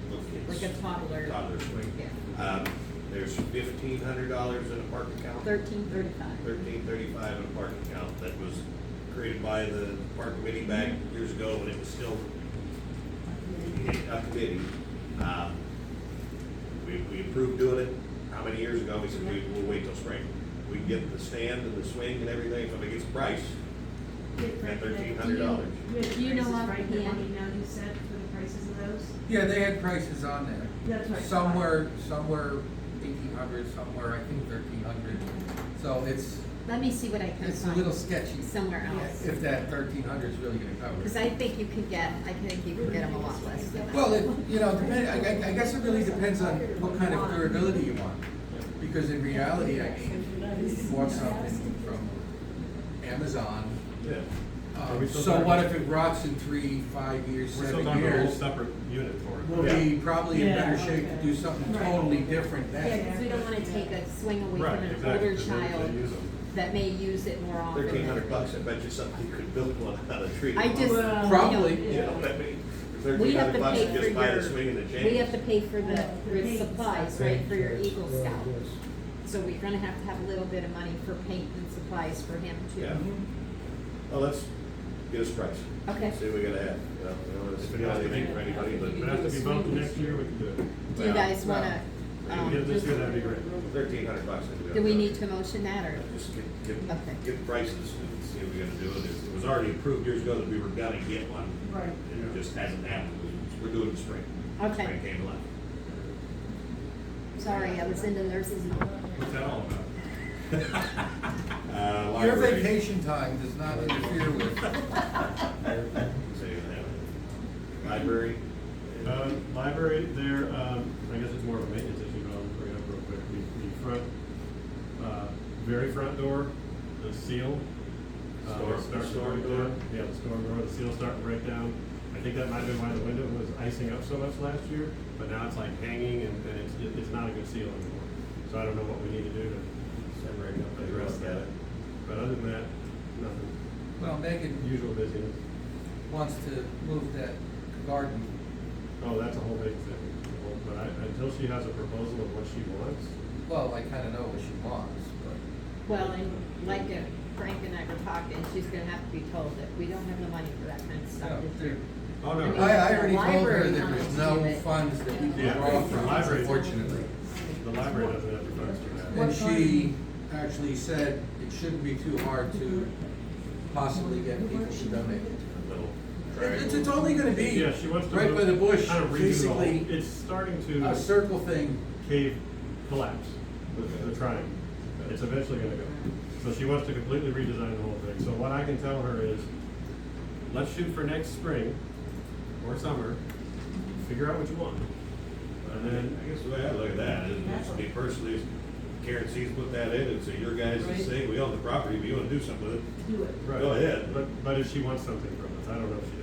Little kids. Like a toddler. Toddler swing. Yeah. There's $1,500 in a park account. $13.35. $13.35 in a park account that was created by the park committee back years ago when it was still a committee. We approved doing it, how many years ago? We said we'll wait till spring. We can get the stand and the swing and everything, if somebody gets a price, at $1,300. Do you know Prices, offhand? right, the money now you said for the prices of those? Yeah, they had prices on there. That's right. Somewhere 1,800, somewhere I think 1,300. So Let me see what I can find. it's a little sketchy. Somewhere else. If that 1,300 is really gonna cover Because it. I think you could get them a lot less than that. Well, I guess it really depends on what kind of durability you want. Because in reality, I mean, you bought something from Amazon. Yeah. Are we still So talking- what if it rots in 3, 5 years, We're still 7 talking about a whole years? separate unit for it. We'll be probably in better Yeah, shape to do something totally different Yeah, then. because we don't want to take a swing away Right, from an exactly, older 'cause child they use them. that may use it more often. $1,300, I bet you somebody could build one out of tree. I just, Well, Probably. You know what I mean? We have to $1,300 pay to for just buy the your, swing and the chains. we have to pay for the supplies, right, for your Eagle Well, Scout. yes. So we're gonna have to have a little bit of money for paint and supplies for him too. Yeah. Well, let's get us a price. Okay. See what we gotta have, you know, we don't wanna If it has to be, anything for anybody, if it but has to be bumped next year, we can do it. Do you guys wanna, If we did this year, that'd be great. $1,300. do we need to motion that or? Just Okay. get prices and see what we're gonna do. It was already approved years ago that we were gonna get one. Right. It just hasn't happened. We're doing it in spring. Okay. Spring came along. Sorry, I was into nursing. What's that all about? Your Library. vacation time does not interfere with. Say that. Library. Library, there, I guess it's more of a maintenance issue, but I'll bring it up real quick. The front, very front door, the seal. it's starting to Storm break door? down. Yeah, the storm door, the seal's starting to break down. I think that might have been why the window was icing up so much last year, but now it's like hanging and it's not a good seal anymore. So I don't know what we need to do to Separate up the address rest of that. it. But other than that, nothing. Well, Megan Usual busyness. wants to move that garden. Oh, that's a whole big thing. But until she has a proposal of what she wants, Well, I kinda know what she wants, but. Well, and like Frank and I were talking, she's gonna have to be told that we don't have the money for that kind of stuff Yeah, this year. oh no. I mean, I already told her library that wanted there's to do no it. funds that we can Yeah, draw the from, library- unfortunately. The library doesn't have the funds for that. And she actually said it shouldn't be too hard to possibly get people to donate. It's only gonna be Yeah, she wants to. right by the bush, kind of redo the whole- basically It's starting to. a circle thing. Cave collapse, the triangle. It's eventually gonna go. So she wants to completely redesign the whole thing. So what I can tell her is, let's shoot for next spring or summer, figure out what you want. And then, I guess the way I look at that is, me personally, is Karen sees put that in, it's your guys' Right. thing, we own the property, but you wanna do something with it, Do it. right. go ahead. But if she wants something from us, I don't know if she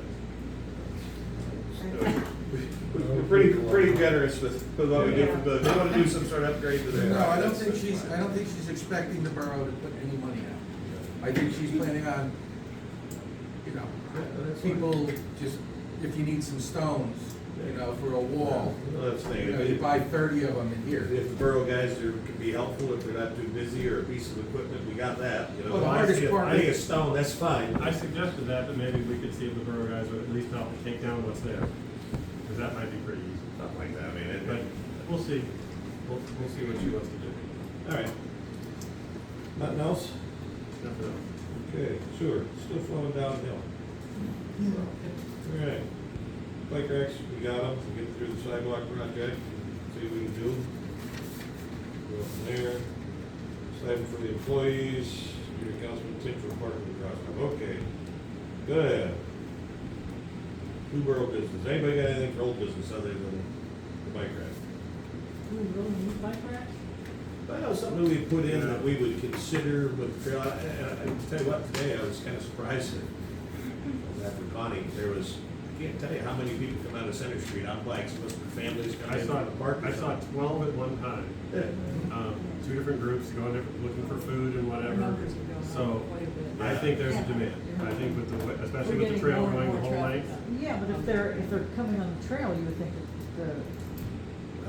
We're pretty generous with what we do for the, they wanna do some sort of upgrade to their. No, I don't think she's expecting the borough to put any money out. I think she's planning on you know, that's fine. people just, if you need some stones, you know, for a wall, Well, that's the you know, thing. you buy 30 of them in here. If the borough guys can be helpful, if they're not too busy, or a piece of equipment, we got that, you know. Well, the I hardest think part I think is- a stone, that's fine. I suggested that, but maybe we could see if the borough guys would at least help to take down what's there, because that might be pretty easy. Something like that, I mean, But we'll see. We'll see what she wants to do. all right. Nothing else? Nothing else. Okay, sewer, still flowing downhill. All right. Bike racks, we got them, we'll get through the sidewalk project, see what we can do. Go from there. Stipend for the employees, your councilman tip for parking the crosswalk, okay. Good. New borough business, anybody got anything for old business other than the bike rack? Do we really need bike racks? I know something we put in that we would consider with trail, I tell you what, today I was kind of surprised that after Connie, there was, I can't tell you how many people come out of Center Street on bikes, must be families I coming in saw, from the park. I saw 12 at one time. Yeah. Two different groups going different, looking for food and whatever. Numbers are going So up quite a bit. I think there's a demand. I think with the, especially with the trail going the whole length. Yeah, but if they're coming on the trail, you would think that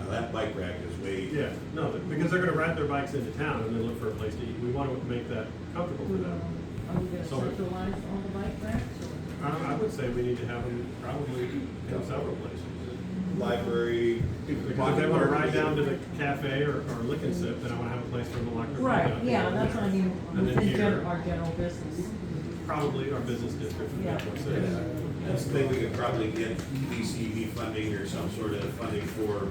That bike rack is way. Yeah, no, because they're gonna ride their bikes into town and then look for a place to eat. We want to make that comfortable for them. are we gonna So- centralize all the bike racks? I would say we need to have them probably in several places. Library. Because if they wanna ride down to the cafe or lick and sip, then I wanna have a place for them to lock their bike Right, up. yeah, that's what I mean, And then within here, our general business. probably our business district would Yeah. make more sense. That's the thing, we could probably get DCV funding or some sort of funding for,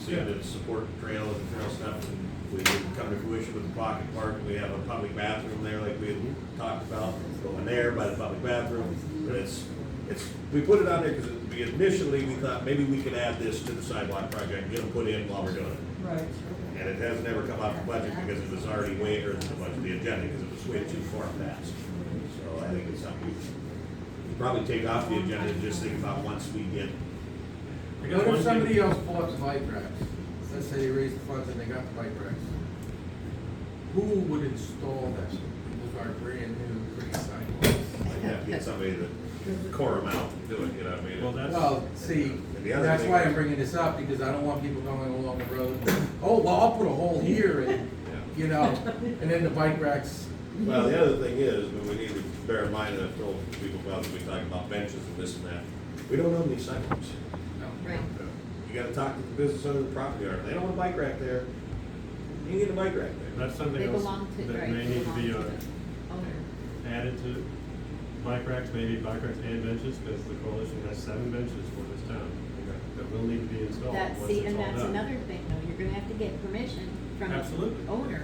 to support trail and trail stuff. And we would come to fruition with the pocket park, we have a public bathroom there like we had talked about, going there by the public bathroom. But it's, we put it on there because initially we thought maybe we could add this to the sidewalk project, get them put in while we're doing it. Right. And it has never come off the budget because it was already way, or the budget, the agenda, because it was way too far past. So I think it's something we could probably take off the agenda and just think about once we get. I got What one if thing- somebody else bought the bike racks? Let's say they raised the funds and they got the bike racks. Who would install them with our brand new pretty sidewalks? Like, have to get somebody that core them out and do it, you know what I mean? Well, that's. Well, see, And the other that's thing- why I'm bringing this up, because I don't want people going along the road, oh, well, I'll put a hole here and, you know, and then the bike racks. Well, the other thing is, we need to bear in mind, and I've told people about, we talk about benches and this and that, we don't own these sidewalks. Right. You gotta talk to the business owner of the property owner, they don't want a bike rack there, you can get a bike rack there. That's something They else belong to, that right, may they need to belong be to the owner. added to bike racks, maybe bike racks and benches, because the coalition has 7 benches for this town that will need to be installed That's, once see, it's and all that's done. another thing, though, you're gonna have to get permission from the Absolutely. owner.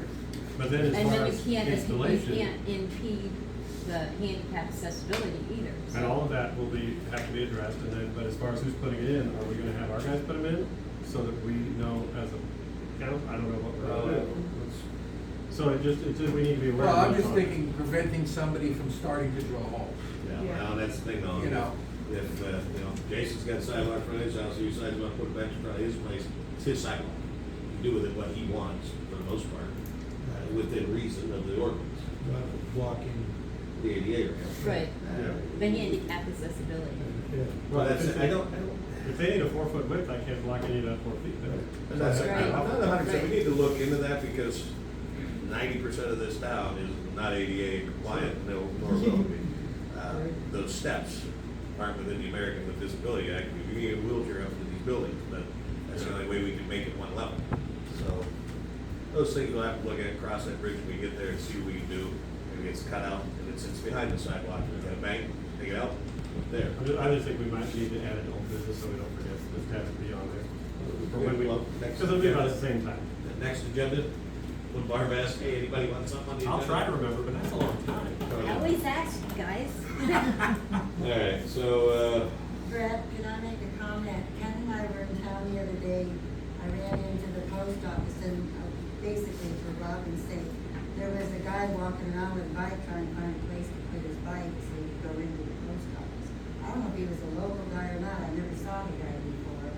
But then as And far then you as can't, you installation, can't impede the handicap accessibility either, so. and all of that will have to be addressed, and then, but as far as who's putting it in, are we gonna have our guys put them in? So that we know as a count, I don't know what we're gonna do. So it just, we need to be aware of. Well, I'm what's just on. thinking preventing somebody from starting to drill holes. Yeah, well, that's the thing though. You know. If, you know, Jason's got a sidewalk front of his house, he decides to put a bench in front of his place, it's his sidewalk. He can do with it what he wants, for the most part, within reason of the ordinance, Blocking. the ADA. Right, Yeah. the handicap accessibility. Yeah. Well, that's, I don't. If they need a 4-foot width, I can't block any of that 4 feet there. And that's, Right. I'm not 100%, we Right. need to look into that because 90% of this town is not ADA compliant, nor will be. Those steps aren't within the American with Disability Act, you can get a wheelchair up to these buildings, but that's the only way we can make it one level. So, those things we'll have to look at, cross that bridge when we get there and see what we can do. Maybe it's cut out and it sits behind the sidewalk, we got a bank, take it out, there. I just think we might need to add it to old business so we don't forget, just have it be on there. For when we, Well, next because it'll be about agenda. the same time. The next agenda, would Barb ask, hey, anybody want something on the agenda? I'll try to remember, but that's a long time. I always ask you guys. All right, so, Brett, can I make a comment? Ken and I were in town the other day. I ran into the post office and basically for Robin's sake, there was a guy walking around with a bike trying to find a place to put his bike so he could go into the post office. I don't know if he was a local guy or not. I never saw the guy before.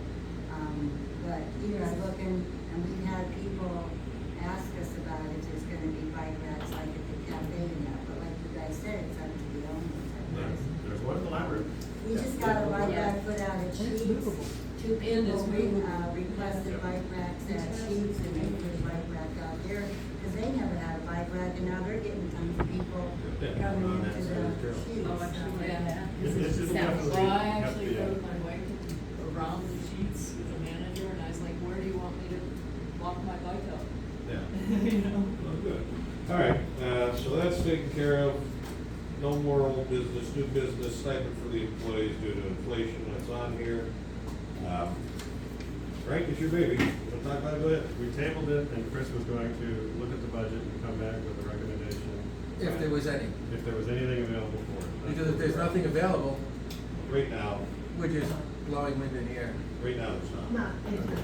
But he was looking, and we've had people ask us about if there's gonna be bike racks like at the cafe and that, but like you guys said, it's up to the owners, I guess. And it's movable. Two And it's people movable. requested bike racks at Sheets and they put a bike rack out there, cause they never had a bike rack and now they're getting tons of people Yeah, coming on that into side of the the trail. Sheets. Oh, actually, yeah. It's It's definitely Well, I have to actually be rode my bike around the Sheets with the manager, and I was like, where do you want me to lock my bike up? Yeah. You know? Well, good. All right, so that's taken care of. No more old business, new business, stipend for the employees due to inflation, that's on here. Frank, it's your baby. Wanna talk about it? Go ahead. We tabled it, and Chris was going to look at the budget and come back with a recommendation. If there was any, If there was anything available for it. because if there's nothing available, Right now, we're just blowing wind in the air. right now, it's not. Not, it's not.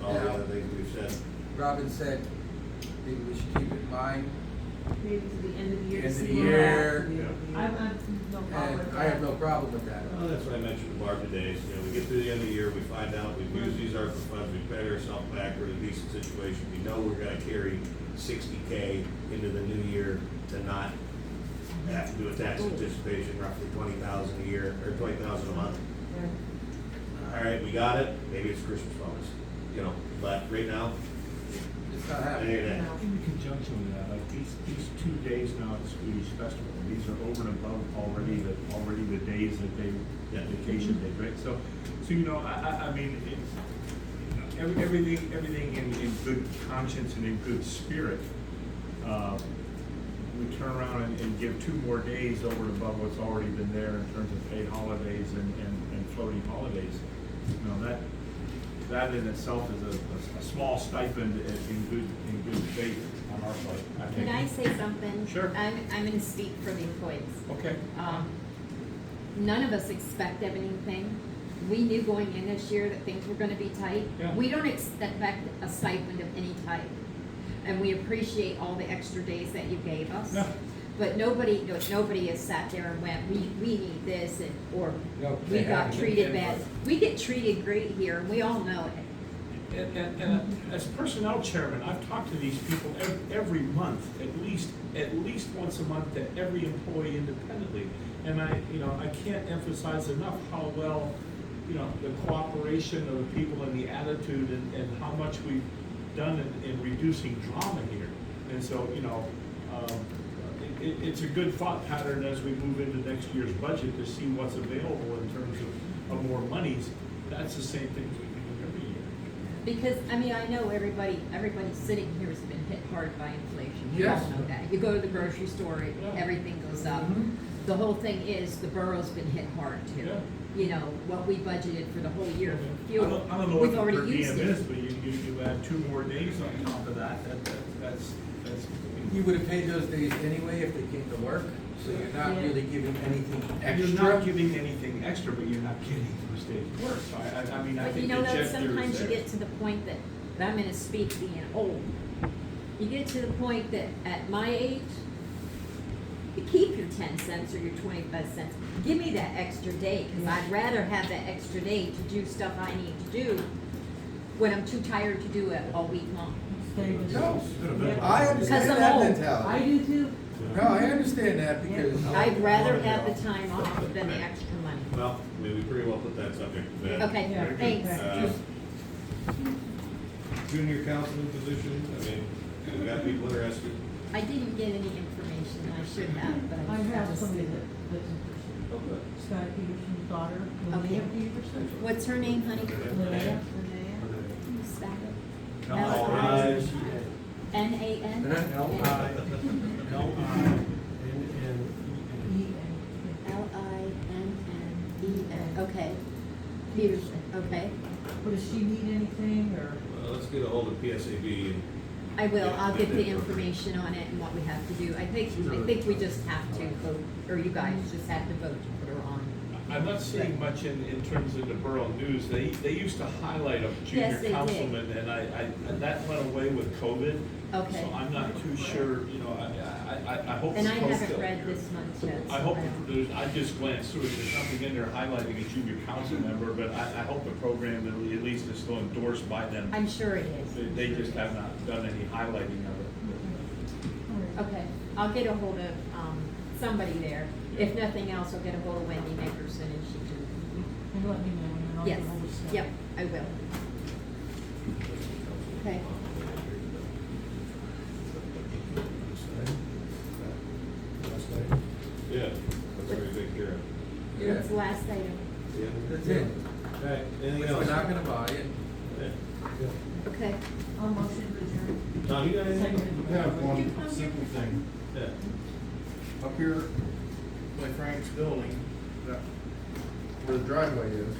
No. All the other things we've said. Robin said, maybe we should keep it in mind, Maybe to the end of the year. to End of see the where we're at. year. I'm no problem with and that. I have no problem with that. Well, that's what I mentioned to Barb today, so, we get to the end of the year, we find out, we've used these ARPA funds, we've paid ourselves back, we're in a decent situation, we know we're gonna carry 60K into the new year to not have to do a tax anticipation, roughly 20,000 a year, or 20,000 a month. All right, we got it, maybe it's Christmas bonus, but right now, It's not it happening. ain't that. In conjunction with that, like these 2 days now at the Swedish Festival, these are over and above already the days that they, Yeah. vacation days, right? So I mean, everything in good conscience and in good spirit. We turn around and give 2 more days over and above what's already been there in terms of paid holidays and floating holidays. That in itself is a small stipend in good faith on our part, I think. Can I say something? Sure. I'm gonna speak for the employees. Okay. None of us expect anything. We knew going in this year that things were gonna be tight. Yeah. We don't expect a stipend of any type. And we appreciate all the extra days that you gave us. Yeah. But nobody has sat there and went, we need this, or No, we they got haven't. treated bad. We get treated great here, and we all know it. And as personnel chairman, I've talked to these people every month, at least once a month, to every employee independently. And I can't emphasize enough how well, the cooperation of the people and the attitude and how much we've done in reducing drama here. And so, it's a good thought pattern as we move into next year's budget to see what's available in terms of more monies. That's the same thing we can do every year. Because, I know everybody sitting here has been hit hard by inflation. We all Yes. know that. You go to the grocery store, everything goes up. Mhm. The whole thing is, the borough's been hit hard too. Yeah. What we budgeted for the whole year for fuel, I don't know what we've the already per used diem it. is, but you add 2 more days on top of that, that's. You would have paid those days anyway if they came to work, so you're not Yeah. really giving anything You're extra. not giving anything extra, but you're not getting those days work, so I mean, I But think you the know, though, gesture is sometimes you there. get to the point that, I'm gonna speak being old. You get to the point that at my age, you keep your 10 cents or your 25 cents. Give me that extra day, cause I'd rather have that extra day to do stuff I need to do when I'm too tired to do it all week long. Stay with No, it. I understand Because I'm that old. I mentality. do too. No, I understand that because. I'd rather have the time off than the extra money. Well, we pretty well put that subject to bed. Okay, Yeah. thanks. Junior councilman position, we got people interested. I didn't get any information, I should have, but I I have just somebody didn't. that's interested. Oh, good. Scott Peterson's daughter, Okay. Linnea Peterson. What's her name, honey? Linnea. Can you spell it? L-I- N-A-N? L-I-N-N-E-N, okay. Peterson, okay. But does she need anything, or? Well, let's get a hold of PSAB and. I will, I'll get the information on it and what we have to do. I think we just have to vote, or you guys just have to vote to put her on. I'm not seeing much in terms of the borough news. They used to highlight a junior Yes, they did. councilman, and that went away with COVID. Okay. So I'm not too sure, I hope. And I it's posted. haven't read this month yet. I so hope, don't- I just glanced through it, there's nothing in there highlighting a junior council member, but I hope the program at least is still endorsed by them. I'm sure it is. They just have not done any highlighting of it. Okay, I'll get a hold of, somebody there. If nothing else, I'll get a hold of Wendy Nickerson and she can, And let me know. I'll Yes, get hold of Steph. yep, I will. Okay. Last item. Yeah, that's already taken care of. Yeah. What's the last item? Yeah. That's it. Okay, anything Which else? we're not gonna buy it. Yeah. Yeah. Okay. I'll motion to adjourn. Tom, you got anything? Second. I have one simple thing. Yeah. Up here by Frank's building, that, where the driveway is,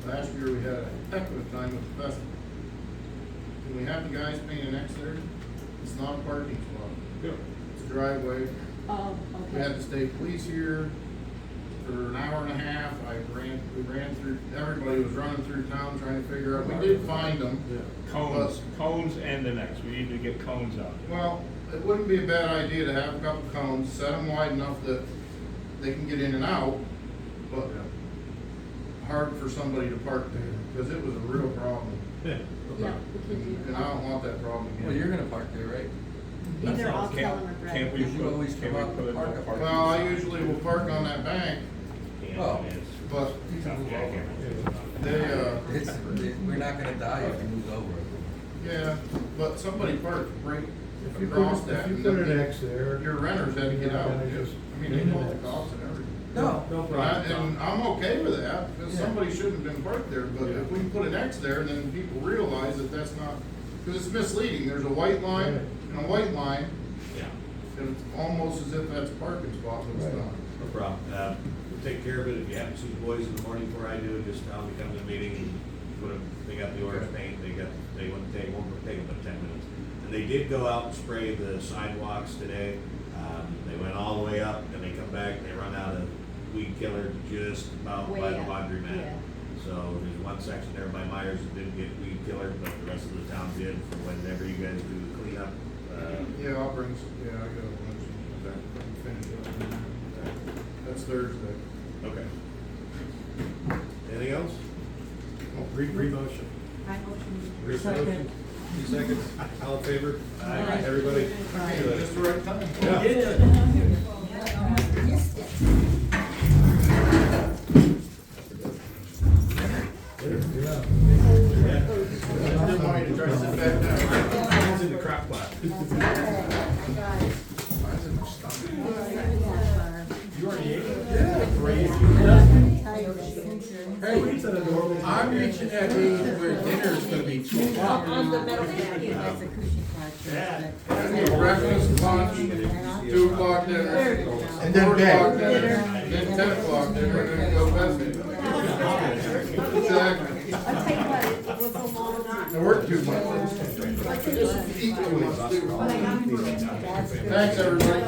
last year we had a heck of a time with the festival. Can we have the guys paint an X there? It's not a parking spot. Good. It's a driveway. Oh, We had okay. the state police here for an hour and a half. We ran through, everybody was running through town trying to figure out, we did find them. Cones and the next, we need to get cones out. Well, it wouldn't be a bad idea to have a couple cones, set them wide enough that they can get in and out, but hard for somebody to park there, because it was a real problem. Yeah. Yeah, we can do And I don't want that problem again. Well, you're gonna park there, right? Either I'll tell Can't- them or Brad. Can't we You always put, come can we out put and a park no up. parking? Well, I usually will park on that bank, Oh. but It's, we're not gonna die if he moves over. yeah, but somebody parked right If you across put, that. if you and put then an X there. Your renters had to get out. Then just I mean, they paint know an the X. costs and everything. No. No And problem. I'm okay with that, because Yeah. somebody shouldn't have been parked there, but if we put an X there, then people realize that that's not, because it's misleading, there's a white line and a white line, Yeah. and it's almost as if that's a parking spot, but it's Right. not. No problem. We'll take care of it. If you happen to see the boys in the morning before I do, just tell them to come to the meeting and put them, they got the orange paint, they won't take them but 10 minutes. And they did go out and spray the sidewalks today. They went all the way up and they come back and they run out of weed killer just about Way by the up, laundromat. yeah. So there's one section there by Myers that didn't get weed killer, but the rest of the town did for whenever you guys do the cleanup. Yeah, I'll bring some, yeah, I got a bunch of that, I can finish up. That's Thursday. Okay. Anything else? Re-motion. I motion. Second. Two seconds. All in favor? Aye. Everybody? Good. Just the right time. Missed it. Yeah. I didn't want you to try to sit back down. It's in the crop pot. That's okay, I got it. Mine's in my stomach. You already ate it? Hey, I'm reaching that age where dinner's gonna be 2 o'clock. On the metal That's a cushion Yeah. Breakfast, lunch, 2 o'clock dinner. And then 4 bed. o'clock dinner, then 10 o'clock dinner, and then go to bed. Exactly. I'll tell you what, it was a long I work too much. Eat too much too. Thanks, everybody.